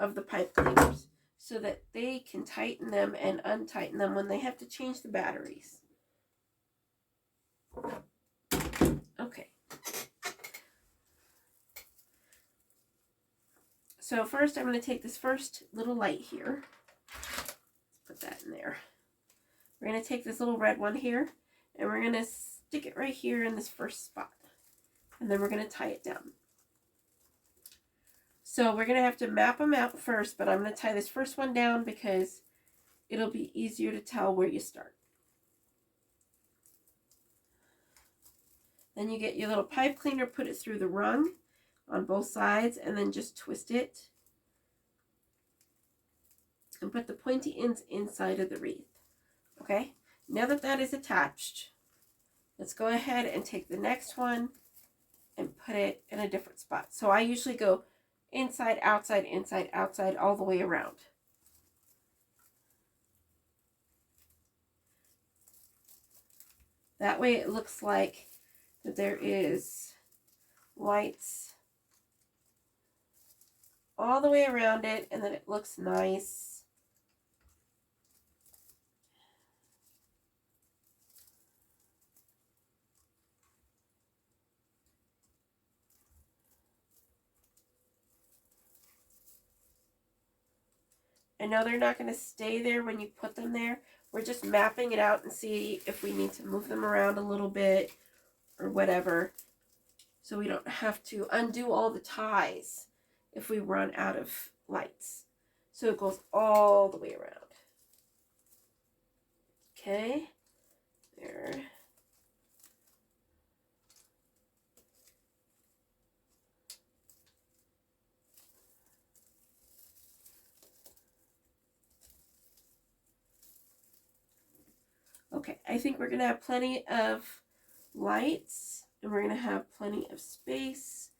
of the pipe cleaners so that they can tighten them and untighten them when they have to change the batteries. Okay. So first I'm going to take this first little light here. Let's put that in there. We're going to take this little red one here and we're going to stick it right here in this first spot. And then we're going to tie it down. So we're going to have to map them out first, but I'm going to tie this first one down because it'll be easier to tell where you start. Then you get your little pipe cleaner, put it through the rung on both sides, and then just twist it. And put the pointy ends inside of the wreath. Okay, now that that is attached, let's go ahead and take the next one and put it in a different spot. So I usually go inside, outside, all the way around. That way it looks like that there is lights all the way around it, and then it looks nice. I know they're not going to stay there when you put them there. We're just mapping it out and see if we need to move them around a little bit or whatever, so we don't have to undo all the ties if we run out of lights. So it goes all the way around. Okay, there. Okay, I think we're going to have plenty of lights and we're going to have plenty of space.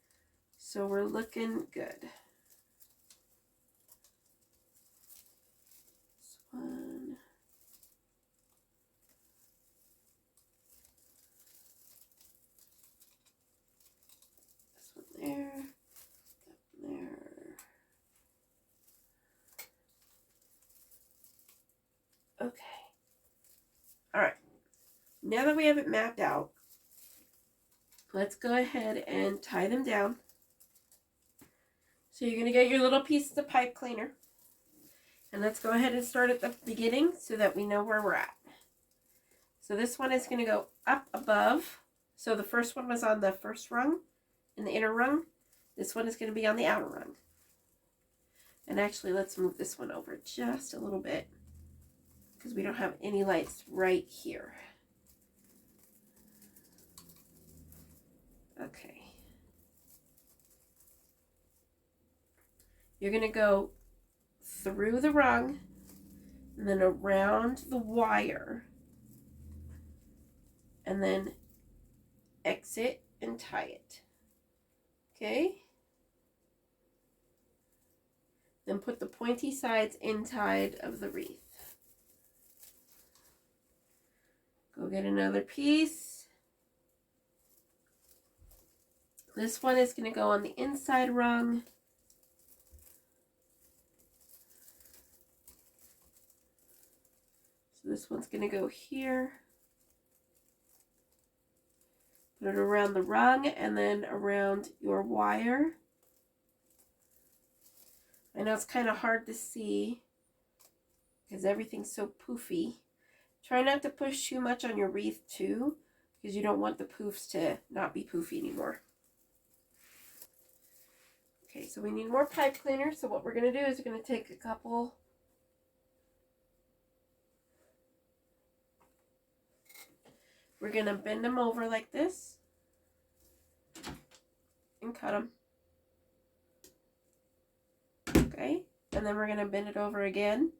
So we're looking good. This one. This one there. That one there. Okay. All right. Now that we have it mapped out, let's go ahead and tie them down. So you're going to get your little pieces of pipe cleaner. And let's go ahead and start at the beginning so that we know where we're at. So this one is going to go up above. So the first one was on the first rung, in the inner rung. This one is going to be on the outer rung. And actually, let's move this one over just a little bit, because we don't have any lights right here. Okay. You're going to go through the rung and then around the wire and then exit and tie it. Okay? Then put the pointy sides inside of the wreath. Go get another piece. This one is going to go on the inside rung. So this one's going to go here. Put it around the rung and then around your wire. I know it's kind of hard to see because everything's so poofy. Try not to push too much on your wreath too, because you don't want the poofs to not be poofy anymore. Okay, so we need more pipe cleaner. So what we're going to do is we're going to take a couple. We're going to bend them over like this and cut them. Okay, and then we're going to bend it over again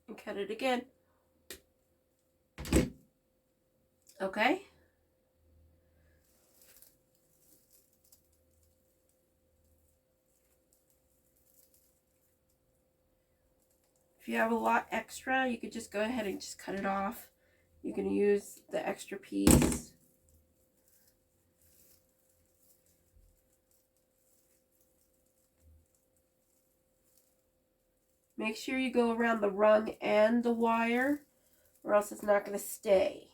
and cut it again. Okay. If you have a lot extra, you could just go ahead and just cut it off. You can use the extra piece. Make sure you go around the rung and the wire, or else it's not going to stay.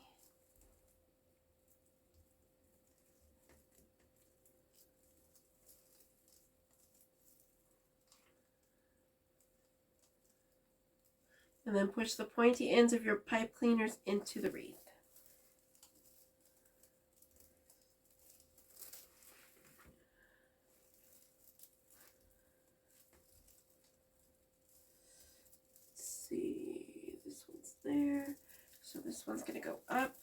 And then push the pointy ends of your pipe cleaners into the wreath. So this one's going to go up.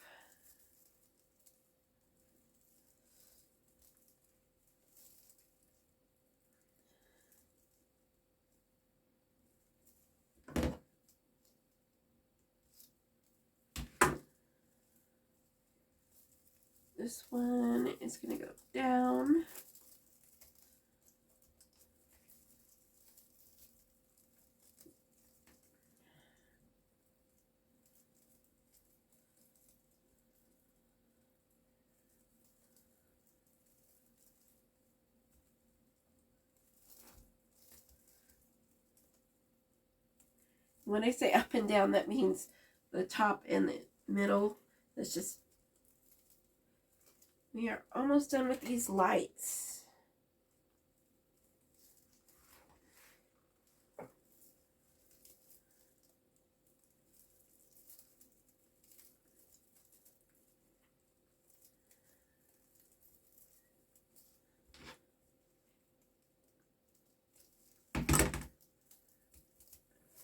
This one is going to go down. When I say up and down, that means the top and the middle. That's just, we are almost done with these lights.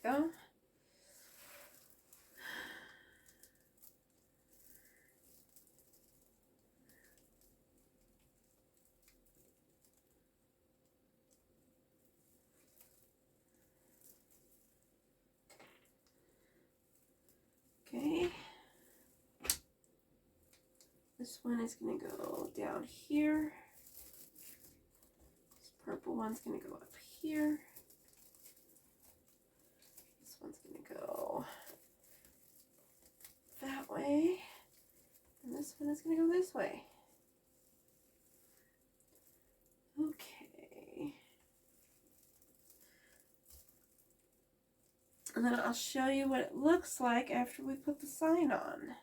Go. Okay. This one is going to go down here. This purple one's going to go up here. This one's going to go that way. And this one is going to go this way. Okay. And then I'll show you what it looks like after we put the sign on.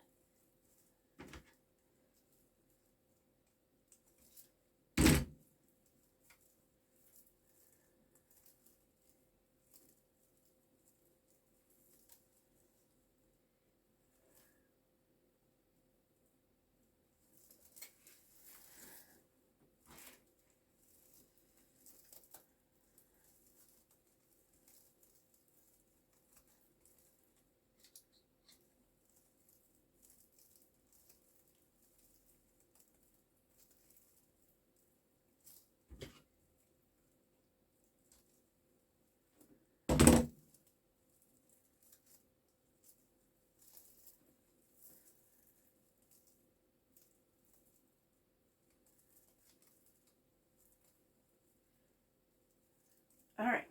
All right,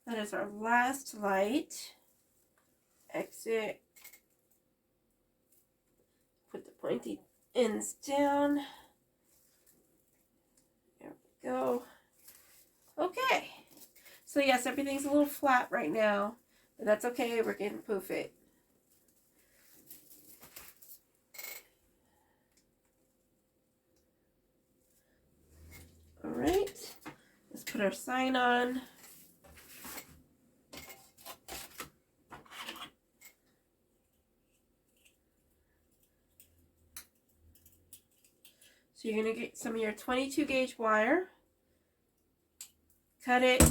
that is our last light. Exit. Put the pointy ends down. There we go. Okay. So yes, everything's a little flat right now, but that's okay. We're going to poof it. All right. Let's put our sign on. So you're going to get some of your 22 gauge wire. Cut it.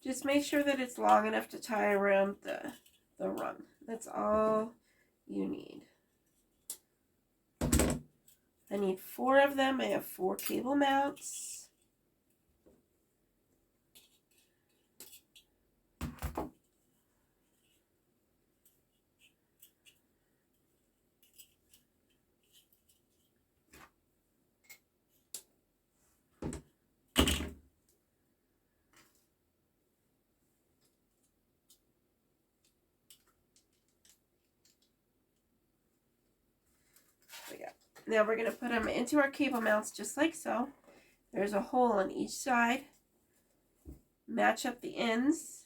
Just make sure that it's long enough to tie around the rung. That's all you need. I need 4 of them. I have 4 cable mounts. Now we're going to put them into our cable mounts just like so. There's a hole on each side. Match up the ends.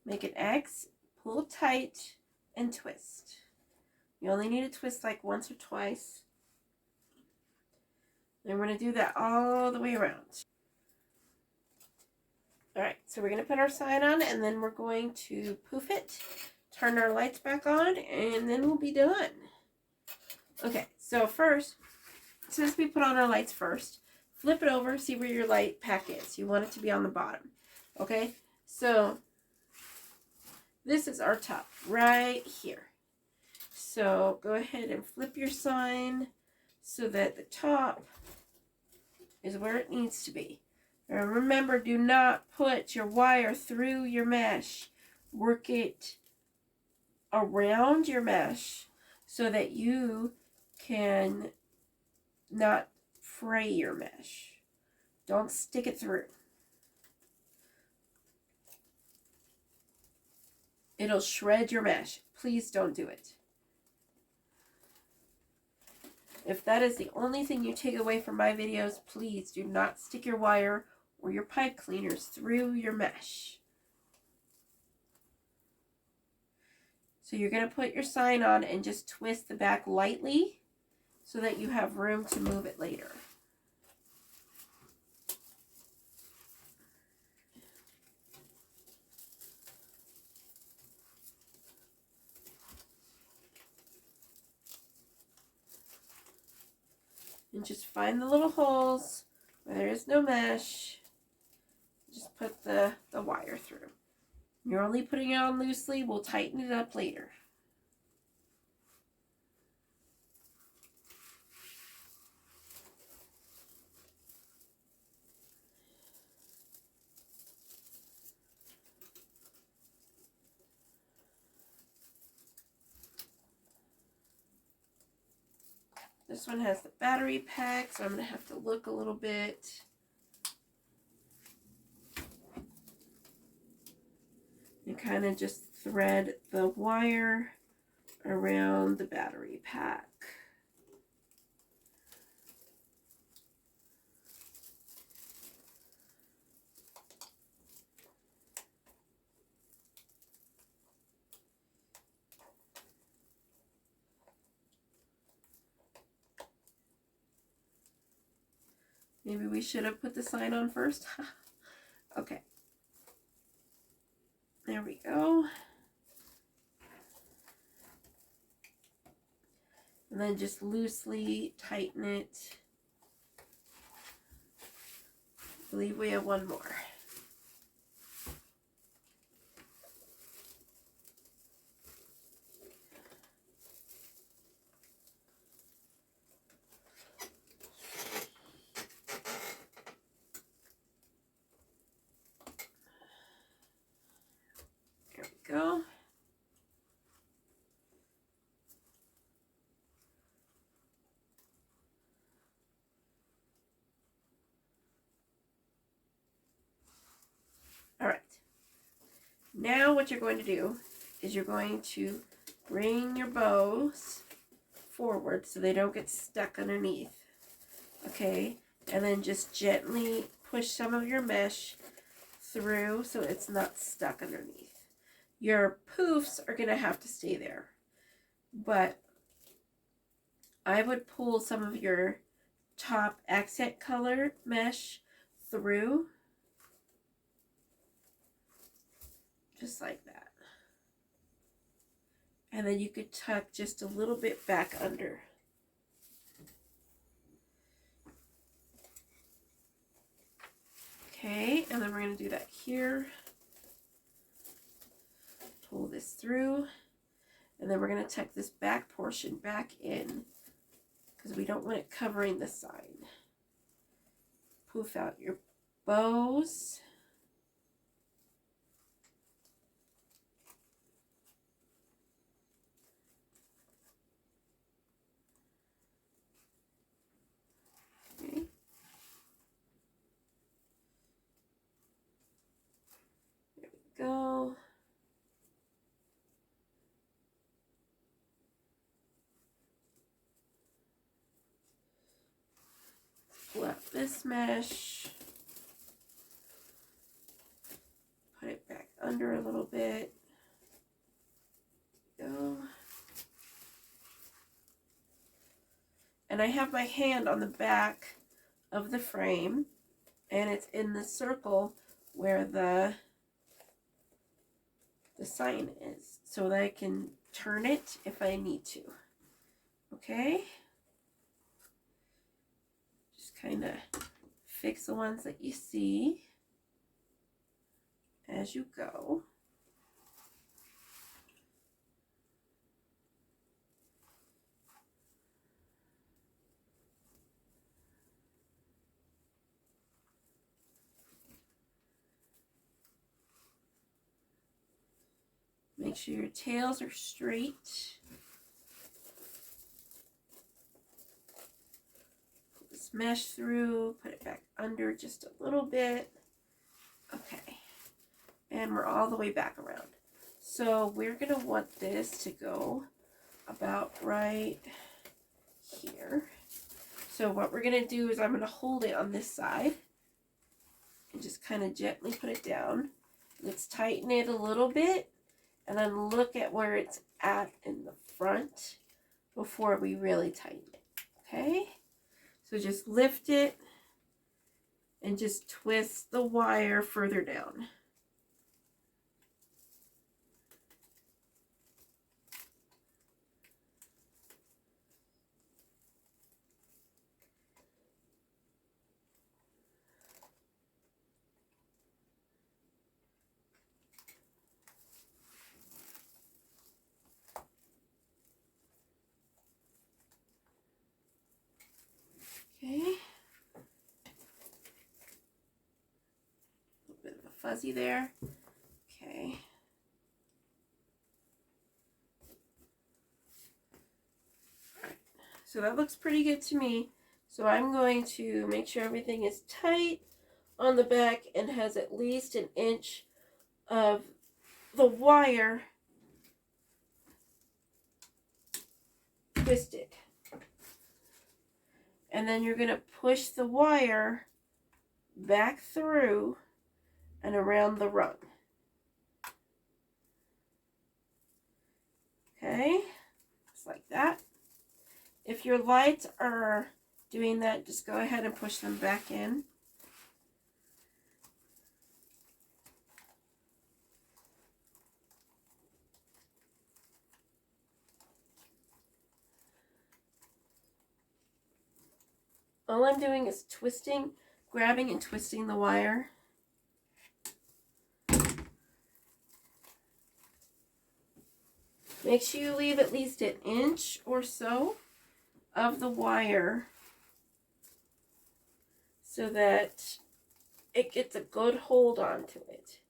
Make an X, pull tight, and twist. You only need to twist like once or twice. And we're going to do that all the way around. Alright, so we're going to put our sign on and then we're going to poof it, turn our lights back on, and then we'll be done. Okay, so first, since we put on our lights first, flip it over, see where your light pack is. You want it to be on the bottom. Okay, so this is our top right here. So go ahead and flip your sign so that the top is where it needs to be. And remember, do not put your wire through your mesh. Work it around your mesh so that you can not fray your mesh. Don't stick it through. It'll shred your mesh. Please don't do it. If that is the only thing you take away from my videos, please do not stick your wire or your pipe cleaners through your mesh. So you're going to put your sign on and just twist the back lightly so that you have room to move it later. And just find the little holes where there is no mesh. Just put the wire through. You're only putting it on loosely. We'll tighten it up later. This one has the battery pack, so I'm going to have to look a little bit. And kind of just thread the wire around the battery pack. Maybe we should have put the sign on first. Okay. There we go. And then just loosely tighten it. I believe we have one more. There we go. All right. Now what you're going to do is you're going to bring your bows forward so they don't get stuck underneath. Okay? And then just gently push some of your mesh through so it's not stuck underneath. Your poofs are going to have to stay there. But I would pull some of your top accent color mesh through. Just like that. And then you could tuck just a little bit back under. Okay, and then we're going to do that here. Pull this through. And then we're going to tuck this back portion back in because we don't want it covering the sign. Poof out your bows. Okay. There we go. Pull out this mesh. Put it back under a little bit. Go. And I have my hand on the back of the frame, and it's in the circle where the sign is, so that I can turn it if I need to. Okay? Just kind of fix the ones that you see as you go. Make sure your tails are straight. Put this mesh through, put it back under just a little bit. Okay. And we're all the way back around. So we're going to want this to go about right here. So what we're going to do is I'm going to hold it on this side and just kind of gently put it down. Let's tighten it a little bit and then look at where it's at in the front before we really tighten it. Okay? So just lift it and just twist the wire further down. Okay. A little bit of a fuzzy there. Okay. Alright. So that looks pretty good to me. So I'm going to make sure everything is tight on the back and has at least an inch of the wire twisted. And then you're going to push the wire back through and around the rung. Okay, just like that. If your lights are doing that, just go ahead and push them back in. All I'm doing is twisting, grabbing and twisting the wire. Make sure you leave at least an inch or so of the wire so that it gets a good hold onto it.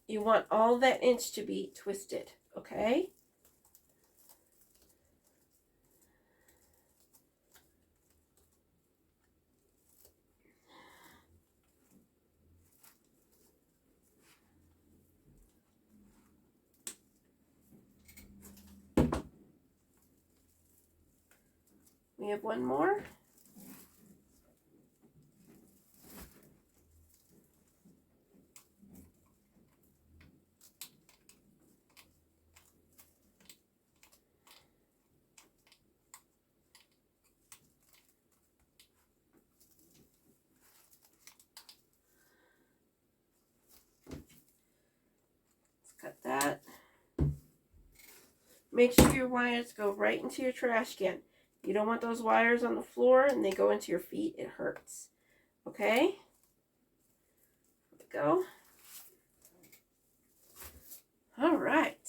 You want all that inch to be twisted, okay? We have one more. Let's cut that. Make sure your wires go right into your trash can. You don't want those wires on the floor and they go into your feet. It hurts. Okay? There we go. All right.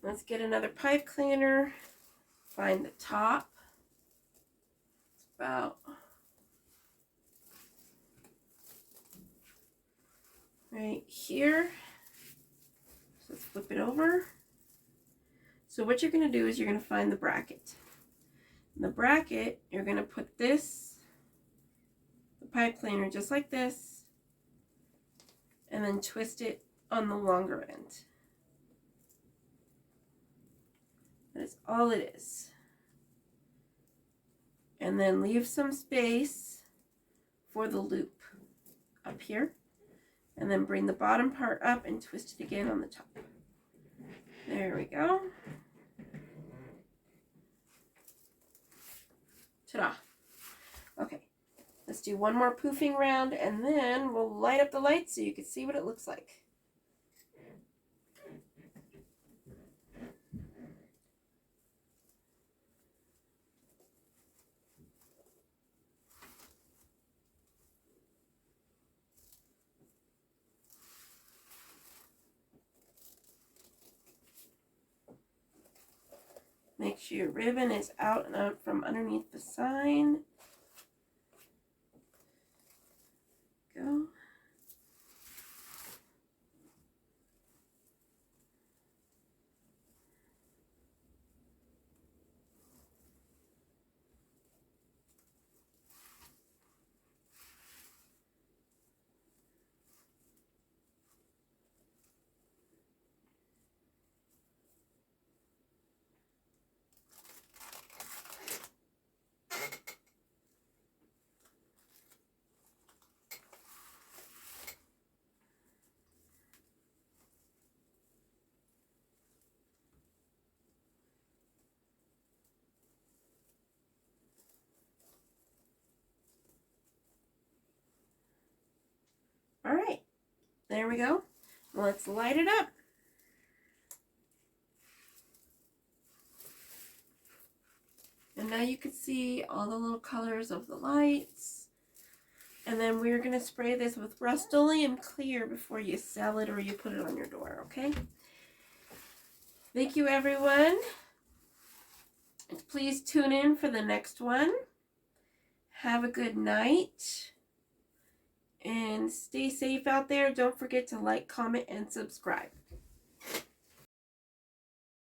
Let's get another pipe cleaner. Find the top. It's about right here. So let's flip it over. So what you're going to do is you're going to find the bracket. In the bracket, you're going to put this, the pipe cleaner, just like this, and then twist it on the longer end. That is all it is. And then leave some space for the loop up here. And then bring the bottom part up and twist it again on the top. There we go. Ta-da. Okay, let's do one more poofing round and then we'll light up the lights so you can see what it looks like. Make sure your ribbon is out and out from underneath the sign. Go. There we go. Let's light it up. And now you can see all the little colors of the lights. And then we're going to spray this with Rust-Oleum Clear before you sell it or you put it on your door, okay? Thank you, everyone. Please tune in for the next one. Have a good night. And stay safe out there. Don't forget to like, comment, and subscribe.